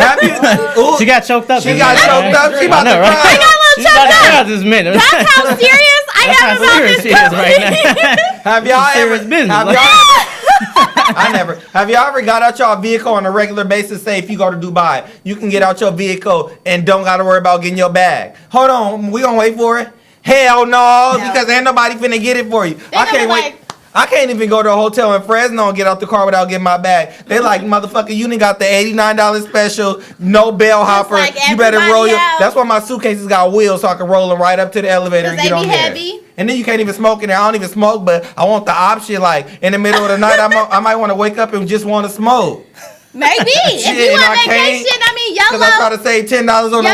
got choked up. She got choked up. She about to cry. I got a little choked up. This minute. That's how serious I am about this company. Have y'all ever got out y'all vehicle on a regular basis? Say if you go to Dubai, you can get out your vehicle and don't got to worry about getting your bag. Hold on, we gonna wait for it? Hell no, because ain't nobody finna get it for you. I can't wait. I can't even go to a hotel in Fresno and get out the car without getting my bag. They like, motherfucker, you done got the $89 special, no bellhopper. Like you better roll your. else. That's why my suitcases got wheels so I can roll them right up to the elevator and get on there. Heavy. And then you can't even smoke in there. I don't even smoke, but I want the option. Like in the middle of the night, I might want to wake up and just want to smoke. Maybe if you want vacation, YOLO. Because I try to save $10 on the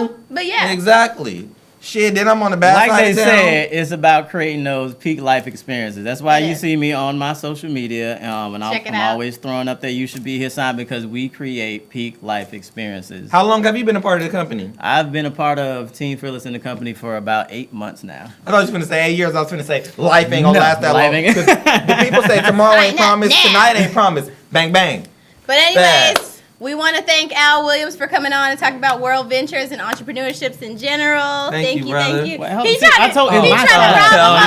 room. But yeah, exactly. Shit, then I'm on the bad like side they of town. said, it's about creating those peak life experiences. That's why you see me on my social media, and I'm always throwing up that you should be here sign because we create peak life experiences. How long have you been a part of the company? I've been a part of Team Fearless in the company for about 8 months now. I thought you was going to say 8 years. I was going to say life ain't going to last that long. The people say tomorrow ain't promised, tonight ain't promised. Bang, bang. But anyways, we want to thank Al Williams for coming on and talking about World Ventures and entrepreneurships in general. Thank you. Brother. Thank you. Well, He's trying to rob my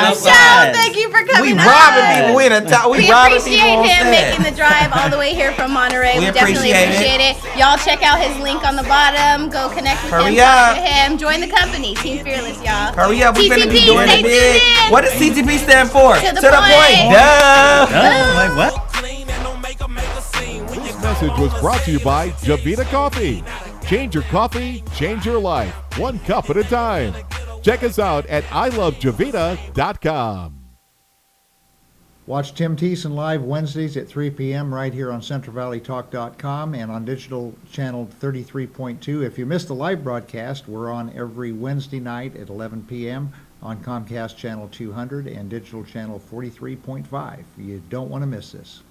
the show. Thank you for coming on. We robbing people. We appreciate him making the drive all the way here from Monterey. We definitely appreciate it. Y'all check out his link on the bottom. Go connect with him. Talk to him. Join the company. Team Fearless, y'all. Hurry up. We're going to be doing it big. What does CTP stand for? To the point. Duh. Like what? This message was brought to you by Javita Coffee. Change your coffee, change your life, one cup at a time. Check us out at ilovejavita.com. Watch Tim Thiessen live Wednesdays at 3 p.m. right here on CentralValleyTalk.com and on digital channel 33.2. If you missed the live broadcast, we're on every Wednesday night at 11 p.m. on Comcast channel 200 and digital channel 43.5. You don't want to miss this.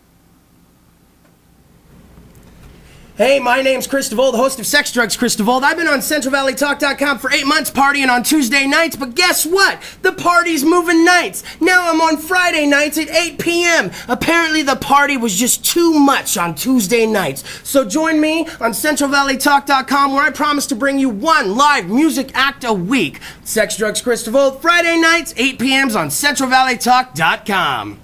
Hey, my name's Chris DeVold, the host of Sex Drugs Chris DeVold. I've been on CentralValleyTalk.com for 8 months partying on Tuesday nights, but guess what? The party's moving nights. Now I'm on Friday nights at 8 p.m. Apparently the party was just too much on Tuesday nights. So join me on CentralValleyTalk.com where I promise to bring you one live music act a week. Sex Drugs Chris DeVold, Friday nights, 8 p.m. on CentralValleyTalk.com.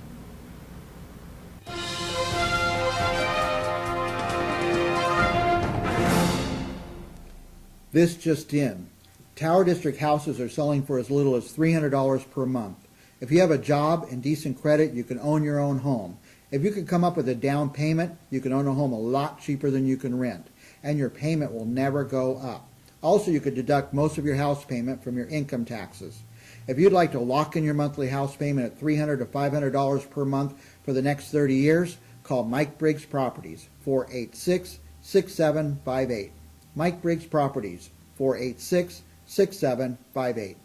This just in. Tower District houses are selling for as little as $300 per month. If you have a job and decent credit, you can own your own home. If you can come up with a down payment, you can own a home a lot cheaper than you can rent, and your payment will never go up. Also, you could deduct most of your house payment from your income taxes. If you'd like to lock in your monthly house payment at $300 to $500 per month for the next 30 years, call Mike Briggs Properties, 486-6758. Mike Briggs Properties, 486-6758.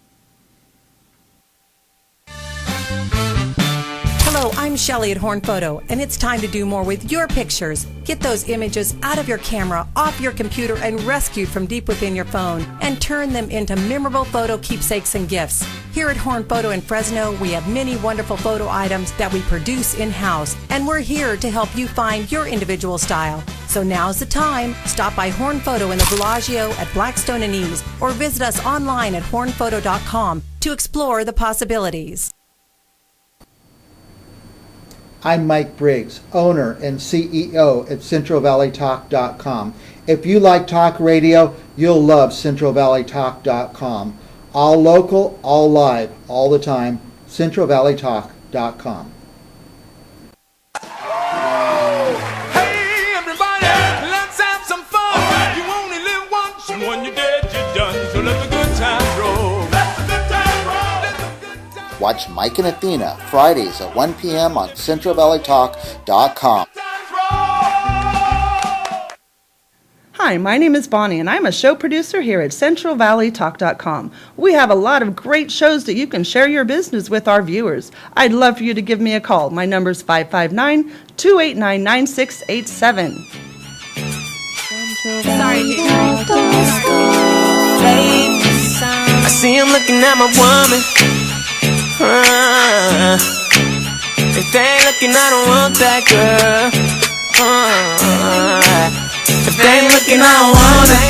Hello, I'm Shelly at Horn Photo, and it's time to do more with your pictures. Get those images out of your camera, off your computer, and rescued from deep within your phone, and turn them into memorable photo keepsakes and gifts. Here at Horn Photo in Fresno, we have many wonderful photo items that we produce in-house, and we're here to help you find your individual style. So now's the time. Stop by Horn Photo in the Bellagio at Blackstone and East, or visit us online at hornphoto.com to explore the possibilities. I'm Mike Briggs, owner and CEO at CentralValleyTalk.com. If you like talk radio, you'll love CentralValleyTalk.com. All local, all live, all the time. CentralValleyTalk.com. Hey everybody, let's have some fun. Right. You only live once, and when you're dead, you're done. So let the good times roll. Let the good times roll. Let the good times. Watch Mike and Athena Fridays at 1 p.m. on CentralValleyTalk.com. Hi, my name is Bonnie, and I'm a show producer here at CentralValleyTalk.com. We have a lot of great shows that you can share your business with our viewers. I'd love for you to give me a call. My number's 559-289-9687. I see him looking at my woman. If they ain't looking, I don't want that girl. If they ain't looking, I don't want it.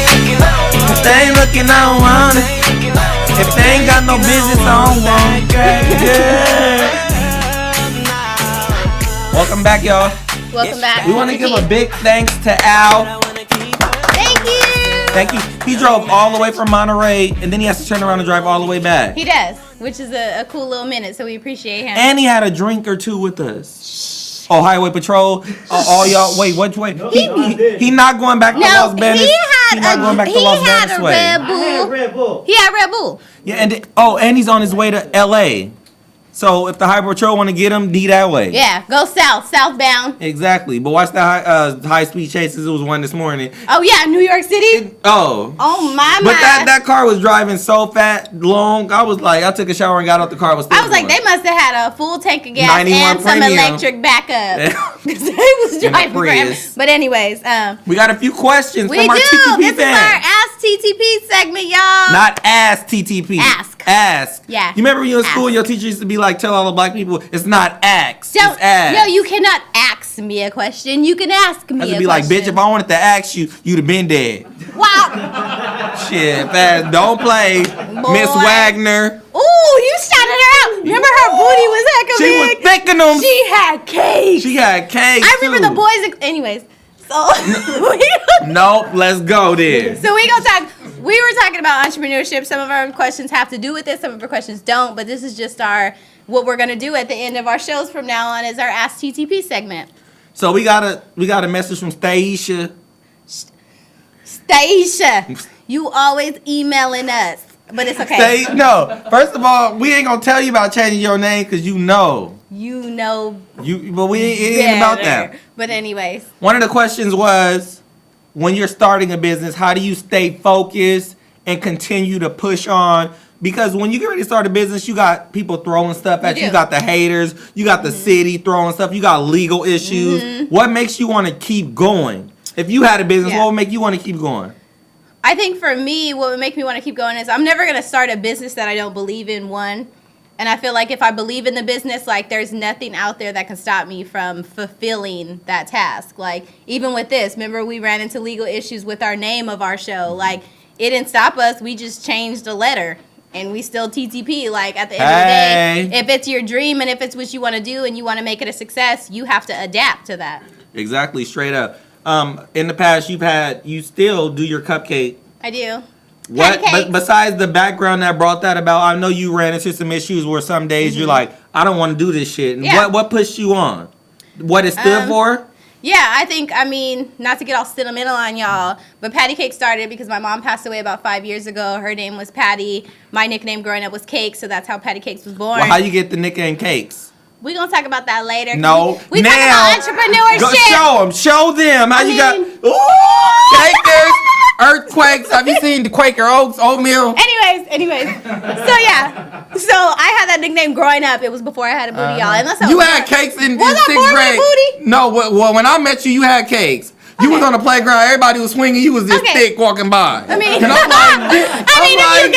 If they ain't looking, I don't want it. If they ain't got no business, I don't want it. Yeah. Welcome back, y'all. Welcome back. We want to give a big thanks to Al. Thank you. Thank you. He drove all the way from Monterey, and then he has to turn around and drive all the way back. He does, which is a cool little minute, so we appreciate him. And he had a drink or two with us. Oh, Highway Patrol. All y'all. Wait, which way? He not going back to Los Banos. He had going back to Los Banos a way. Red Bull. He had Red Bull. Yeah, and he's on his way to L.A. So if the Highway Patrol want to get him, that way. Yeah, go southbound. Exactly. But watch the high speed chases. It was one this morning. Oh yeah, New York City. Oh my. But that car was driving so long. I was like, I took a shower and got out the car. I was like, they must have had a full tank of gas and some electric backup. Because they was driving forever. But anyways, we got a few questions from our TTP This fans. is our Ask TTP segment, y'all. Not Ask TTP. Ask. Yeah. You remember when you were in school, your teacher used to be like, tell all the black people, it's not ask, it's ask. No, you cannot ask me a question. You can ask me a question. I'd be like, bitch, if I wanted to ask you, you'd have been dead. Wow. Shit, fast. Don't play. Miss Wagner. Ooh, you shouted her out. Remember her booty was hecka big? She was picking them. She had cake. I remember the boys. Anyways, so. Nope, let's go then. So we gonna talk. We were talking about entrepreneurship. Some of our questions have to do with it. Some of our questions don't. But this is just what we're gonna do at the end of our shows from now on is our Ask TTP segment. So we got a message from Stacia. Stacia, you always emailing us, but it's okay. No, first of all, we ain't gonna tell you about changing your name because you know. But we ain't about that. But anyways, one of the questions was, when you're starting a business, how do you stay focused and continue to push on? Because when you get ready to start a business, you got people throwing stuff at you. You got the haters. You got the city throwing stuff. You got legal issues. What makes you want to keep going? If you had a business, what would make you want to keep going? I think for me, what would make me want to keep going is I'm never going to start a business that I don't believe in, one. And I feel like if I believe in the business, like there's nothing out there that can stop me from fulfilling that task. Like even with this, remember we ran into legal issues with our name of our show. Like it didn't stop us. We just changed the letter and we still TTP. Like at the end of the day, if it's your dream and if it's what you want to do and you want to make it a success, you have to adapt to that. Exactly, straight up. In the past, you still do your cupcake. I do. What? But besides the background that brought that about, I know you ran into some issues where some days you're like, I don't want to do this shit. And what pushed you on? What it stood for? Yeah, I think, not to get all sentimental on y'all, but Patty Cake started because my mom passed away about 5 years ago. Her name was Patty. My nickname growing up was Cake, so that's how Patty Cakes was born. Well, how you get the nickname Cakes? We're going to talk about that later. No. We talk about entrepreneurship. Show them. How you got... Ooh, Cakers. Earthquakes. Have you seen the Quaker Oats oatmeal? Anyways. So yeah. So I had that nickname growing up. It was before I had a booty, y'all. Unless I You was had born. cakes in Was I 6th born with grade. a booty? No, well, when I met you, you had cakes. You was on the playground. Everybody was swinging. You was this thick walking by. I mean, and I'm like, if you got it,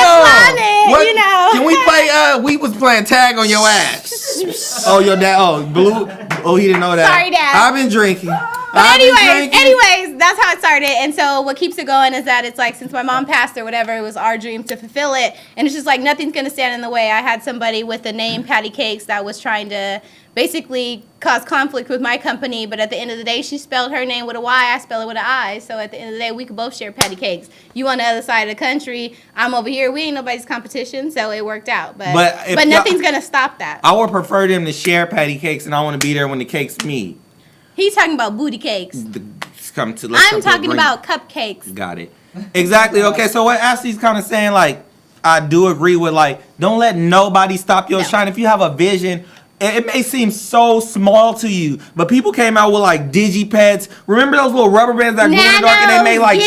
flaunt it, What? you know. Can we play? We was playing tag on your ass. Oh, your dad. Oh, blue. Oh, he didn't know that. Sorry, Dad. I've been drinking. But anyways, that's how it started. And so what keeps it going is that it's like, since my mom passed or whatever, it was our dream to fulfill it. And it's just like, nothing's going to stand in the way. I had somebody with the name Patty Cakes that was trying to basically cause conflict with my company. But at the end of the day, she spelled her name with a Y. I spell it with an I. So at the end of the day, we could both share Patty Cakes. You on the other side of the country, I'm over here. We ain't nobody's competition. So it worked out. But nothing's going to stop that. I would prefer them to share patty cakes, and I want to be there when the cakes meet. He's talking about booty cakes. I'm talking about cupcakes. Got it. Exactly. Okay, so what Ashley's kind of saying, like, I do agree with, like, don't let nobody stop your shine. If you have a vision, it may seem so small to you, but people came out with, like, digipeds. Remember those little rubber bands that glowed in the dark and they made, like,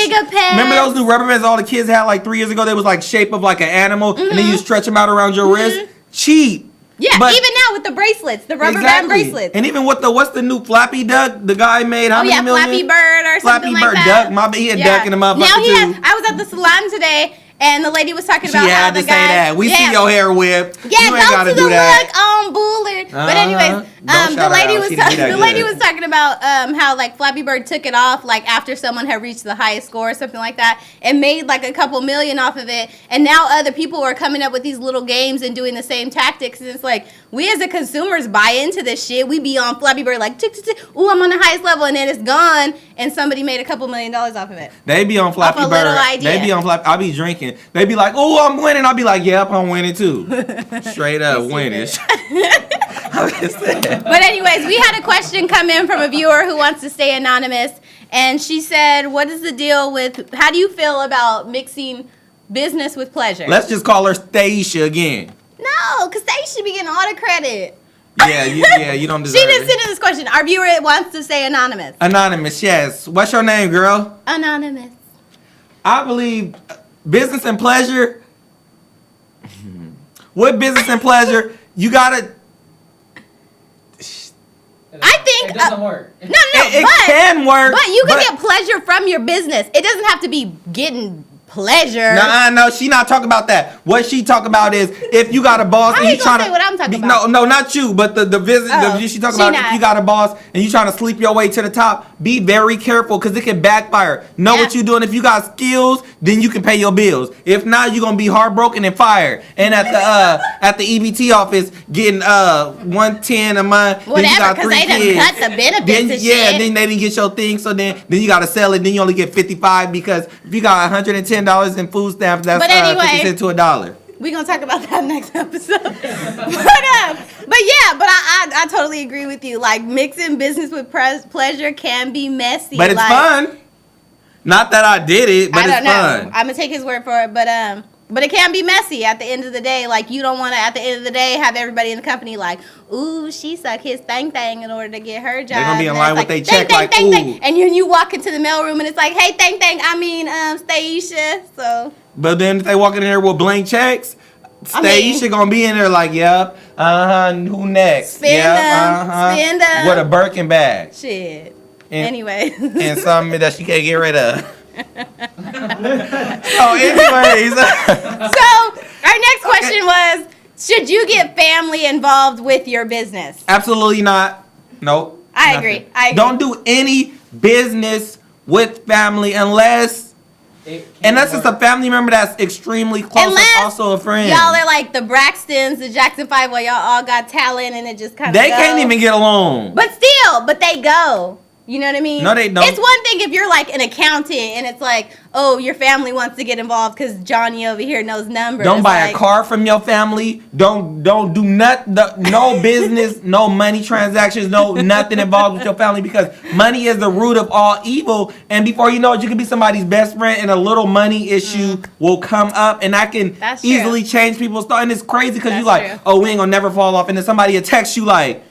remember those new rubber bands all the kids had, like, 3 years ago? They was, like, shape of, like, an animal, and then you stretch them out around your wrist? Cheap. Yeah, But- even now with the bracelets, the rubber band bracelets. And even with what's the new Flappy Duck? The guy made how many million? Flappy Bird or something like Flappy Bird that. Duck. He had duck in the motherfucker Now too. I was at the salon today, and the lady was talking She about how had the to guy. say that. We see your hair whipped. Yeah, you ain't gotta go to do the that. look on Bullard. But anyways, Don't the shout her lady out. was She didn't do that the lady good. was talking about how like Flappy Bird took it off like after someone had reached the highest score or something like that, and made like a couple million off of it. And now other people are coming up with these little games and doing the same tactics. And it's like, we as the consumers buy into this shit. We be on Flappy Bird like tick tick tick. Ooh, I'm on the highest level, and then it's gone, and somebody made a couple $1 million off of it. They be on Flappy Off a Bird. little idea. They be on Flappy. I be drinking. They be like, "Oh, I'm winning." I be like, "Yep, I'm winning too." Straight up winning. But anyways, we had a question come in from a viewer who wants to stay anonymous, and she said, "What is the deal with? How do you feel about mixing business with pleasure?" Let's just call her Stacia again. No, because they should be getting all the credit. Yeah, you don't deserve She didn't it. send in this question. Our viewer wants to stay anonymous. Anonymous, yes. What's your name, girl? Anonymous. I believe business and pleasure. With business and pleasure, you gotta. I think It doesn't work. No, It but, can work, but you can but- get pleasure from your business. It doesn't have to be getting pleasure. No, she not talking about that. What she talking about is if you got a boss How and you you gonna trying say what I'm talking about? No, not you, but the visit. Oh, She talking she about not. if you got a boss and you trying to sleep your way to the top. Be very careful because it can backfire. Know what you doing. If you got skills, then you can pay your bills. If not, you're gonna be heartbroken and fired. And at the EBT office getting $110 a month. Then you Whatever, got 'cause 3 they done kids. cut the benefits Then, and yeah, shit. then they didn't get your thing. So then you gotta sell it. Then you only get $55 because if you got $110 in food stamps, that's But anyway, 50 cents to $1. We're gonna talk about that next episode. but I totally agree with you. Like, mixing business with pleasure can be messy. But it's like, fun. Not that I did it, but I don't it's know. fun. I'm gonna take his word for it, but it can be messy at the end of the day. Like, you don't want to, at the end of the day, have everybody in the company like, ooh, she suck his thing in order to get her job. They're gonna be in And line it's with they "Thang, check thang, like, thang, ooh. thang." And you walk into the mailroom and it's like, hey, Stacia. So. But then if they walking in there with blank checks, Stacia gonna be in there like, yep, who next? Spend Yep, them, spend them. with a Birkin bag. Shit. And- Anyway. And something that she can't get rid of. Anyways. So, our next question was, should you get family involved with your business? Absolutely not. Nope. I Nothing. agree. I agree. Don't do any business with family unless it's a family member that's extremely close and also a friend. Y'all are like the Braxtons, the Jackson 5, where y'all all got talent and it just kind of They can't even get along. But they go. You know what I mean? No, they don't. It's one thing if you're like an accountant and it's like, oh, your family wants to get involved because Johnny over here knows numbers. Don't buy like, a car from your family. Don't do no business, no money transactions, no nothing involved with your family because money is the root of all evil. And before you know it, you can be somebody's best friend and a little money issue will come up and that can That's easily true. change people's thoughts. And it's crazy because you That's like, true. oh, we ain't gonna never fall off. And then somebody will text you like,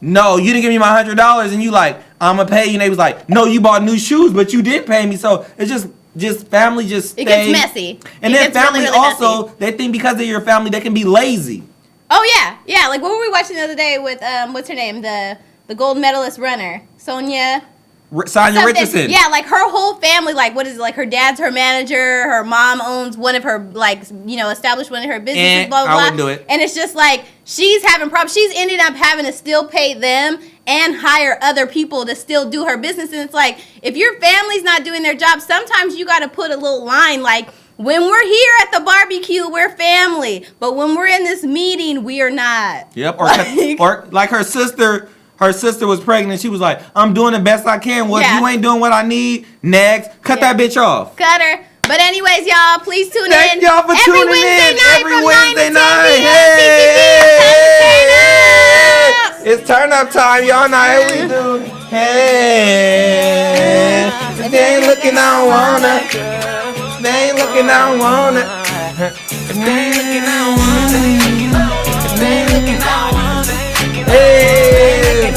no, you didn't give me my $100, and you like, I'm gonna pay you. And they was like, no, you bought new shoes, but you did pay me. So it's just family just It gets messy. And It then gets really, family really also, messy. they think because of your family, they can be lazy. Oh yeah. Like what were we watching the other day with what's her name, the gold medalist runner, Sonia Sonia Richardson. Yeah, like her whole family, like what is it? Like her dad's her manager, her mom owns one of her established one of her businesses. And blah blah I blah. wouldn't do it. And it's just like she's having problems. She's ended up having to still pay them and hire other people to still do her business. And it's like if your family's not doing their job, sometimes you got to put a little line like. When we're here at the barbecue, we're family. But when we're in this meeting, we are not. Yep. Or like her sister was pregnant. She was like, I'm doing the best I can. Well, if you ain't doing what I need, next, cut that bitch off. Cut her. But anyways, y'all, please tune in. Thank y'all for tuning in every Wednesday night. Hey, it's turn up time. Y'all know how we do. Hey, if they ain't looking, I don't wanna. If they ain't looking, I don't wanna. If they ain't looking, I don't wanna. If they ain't looking, I don't wanna. Hey,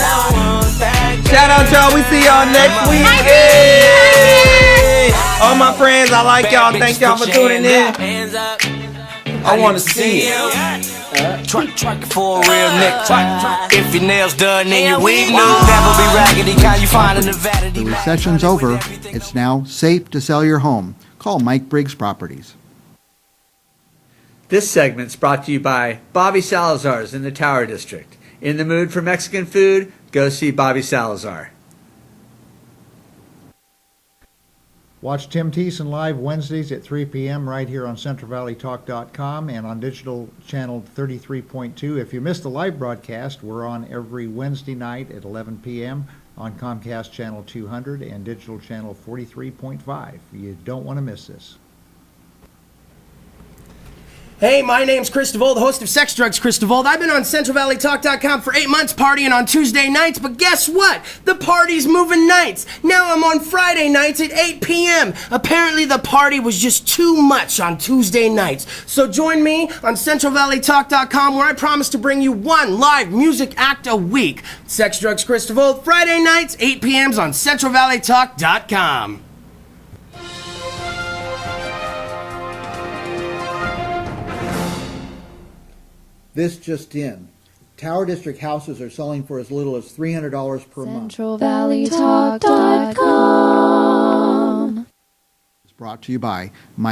shout out y'all. We see y'all next week. Hey, all my friends, I like y'all. Thank y'all for tuning in. I want to see it. Twerk for a real nigga. If your nails done, then your wig new. Never be raggedy, kind you find in Nevada. The recession's over. It's now safe to sell your home. Call Mike Briggs Properties. This segment's brought to you by Bobby Salazar's in the Tower District. In the mood for Mexican food? Go see Bobby Salazar. Watch Tim Thiessen live Wednesdays at 3 p.m. right here on CentralValleyTalk.com and on digital channel 33.2. If you missed the live broadcast, we're on every Wednesday night at 11 p.m. on Comcast channel 200 and digital channel 43.5. You don't want to miss this. Hey, my name's Chris DeVold, the host of Sex Drugs Chris DeVold. I've been on CentralValleyTalk.com for 8 months partying on Tuesday nights, but guess what? The party's moving nights. Now I'm on Friday nights at 8 p.m. Apparently the party was just too much on Tuesday nights. So join me on CentralValleyTalk.com where I promise to bring you one live music act a week. Sex Drugs Chris DeVold, Friday nights, 8 p.m. on CentralValleyTalk.com. This just in. Tower District houses are selling for as little as $300 per month. CentralValleyTalk.com. It's brought to you by Mike.